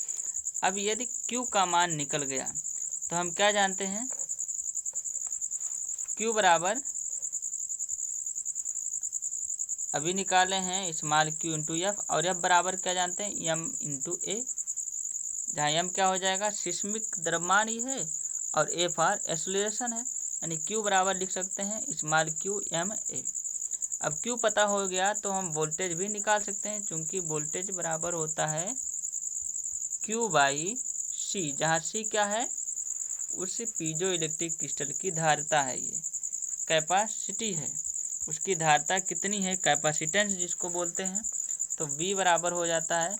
अब यदि क्यू का मान निकल गया तो हम क्या जानते हैं, क्यू बराबर अभी निकाले हैं स्मॉल क्यू इंटू एफ, और एफ बराबर क्या जानते हैं, एम इंटू ए, जहाँ एम क्या हो जाएगा, सिस्मिक द्रव्यमान ही है, और ए फॉर एक्सीलरेशन है, यानी क्यू बराबर लिख सकते हैं स्मॉल क्यू एम ए। अब क्यू पता हो गया तो हम वोल्टेज भी निकाल सकते हैं, क्योंकि वोल्टेज बराबर होता है क्यू बाई सी, जहाँ सी क्या है, उस पीजो इलेक्ट्रिक क्रिस्टल की धारिता है, ये कैपेसिटी है, उसकी धारिता कितनी है, कैपेसिटेंस जिसको बोलते हैं। तो V बराबर हो जाता है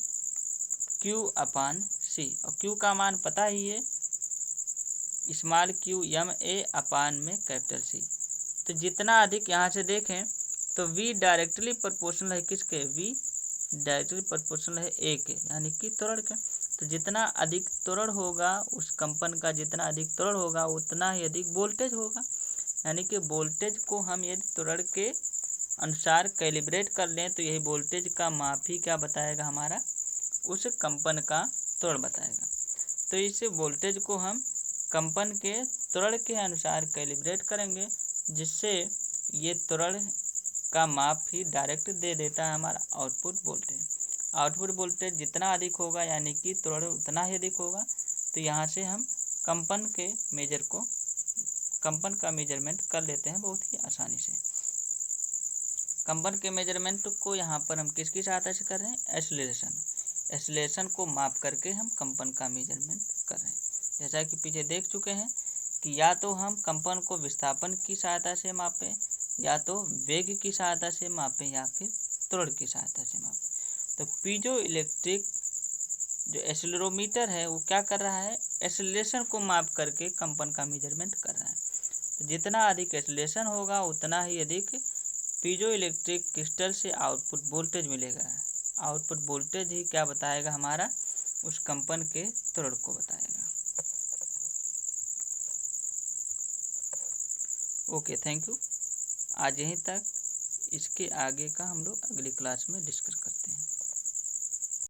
Q अपान सी, और Q का मान पता ही है स्मॉल क्यू एम ए अपान में कैपिटल सी। तो जितना अधिक यहाँ से देखें तो V डायरेक्टली प्रोपोर्शनल है किसके, V डायरेक्टली प्रोपोर्शनल है ए के, यानी कि त्वरण के। तो जितना अधिक त्वरण होगा उस कंपन का, जितना अधिक त्वरण होगा उतना ही अधिक वोल्टेज होगा, यानी कि वोल्टेज को हम यदि त्वरण के अनुसार कैलिब्रेट कर लें तो यही वोल्टेज का माप ही क्या बताएगा, हमारा उस कंपन का त्वरण बताएगा। तो इस वोल्टेज को हम कंपन के त्वरण के अनुसार कैलिब्रेट करेंगे, जिससे ये त्वरण का माप ही डायरेक्ट दे देता है हमारा आउटपुट वोल्टेज। आउटपुट वोल्टेज जितना अधिक होगा यानी कि त्वरण उतना ही अधिक होगा। तो यहाँ से हम कंपन के मेजर को, कंपन का मेजरमेंट कर लेते हैं बहुत ही आसानी से। कंपन के मेजरमेंट को यहाँ पर हम किसकी सहायता से कर रहे हैं, एक्सीलरेशन को माप करके हम कंपन का मेजरमेंट कर रहे हैं। जैसा कि पीछे देख चुके हैं कि या तो हम कंपन को विस्थापन की सहायता से मापें, या तो वेग की सहायता से मापें, या फिर त्वरण की सहायता से मापें। तो पीजो इलेक्ट्रिक जो एक्सीलरोमीटर है वो क्या कर रहा है, एक्सीलरेशन को माप करके कंपन का मेजरमेंट कर रहा है। तो जितना अधिक एक्सीलरेशन होगा उतना ही अधिक पीजो इलेक्ट्रिक क्रिस्टल से आउटपुट वोल्टेज मिलेगा। आउटपुट वोल्टेज ही क्या बताएगा, हमारा उस कंपन के त्वरण को बताएगा। Okay, thank you. आज यहीं तक, इसके आगे का हम लोग अगली क्लास में डिस्कस करते हैं।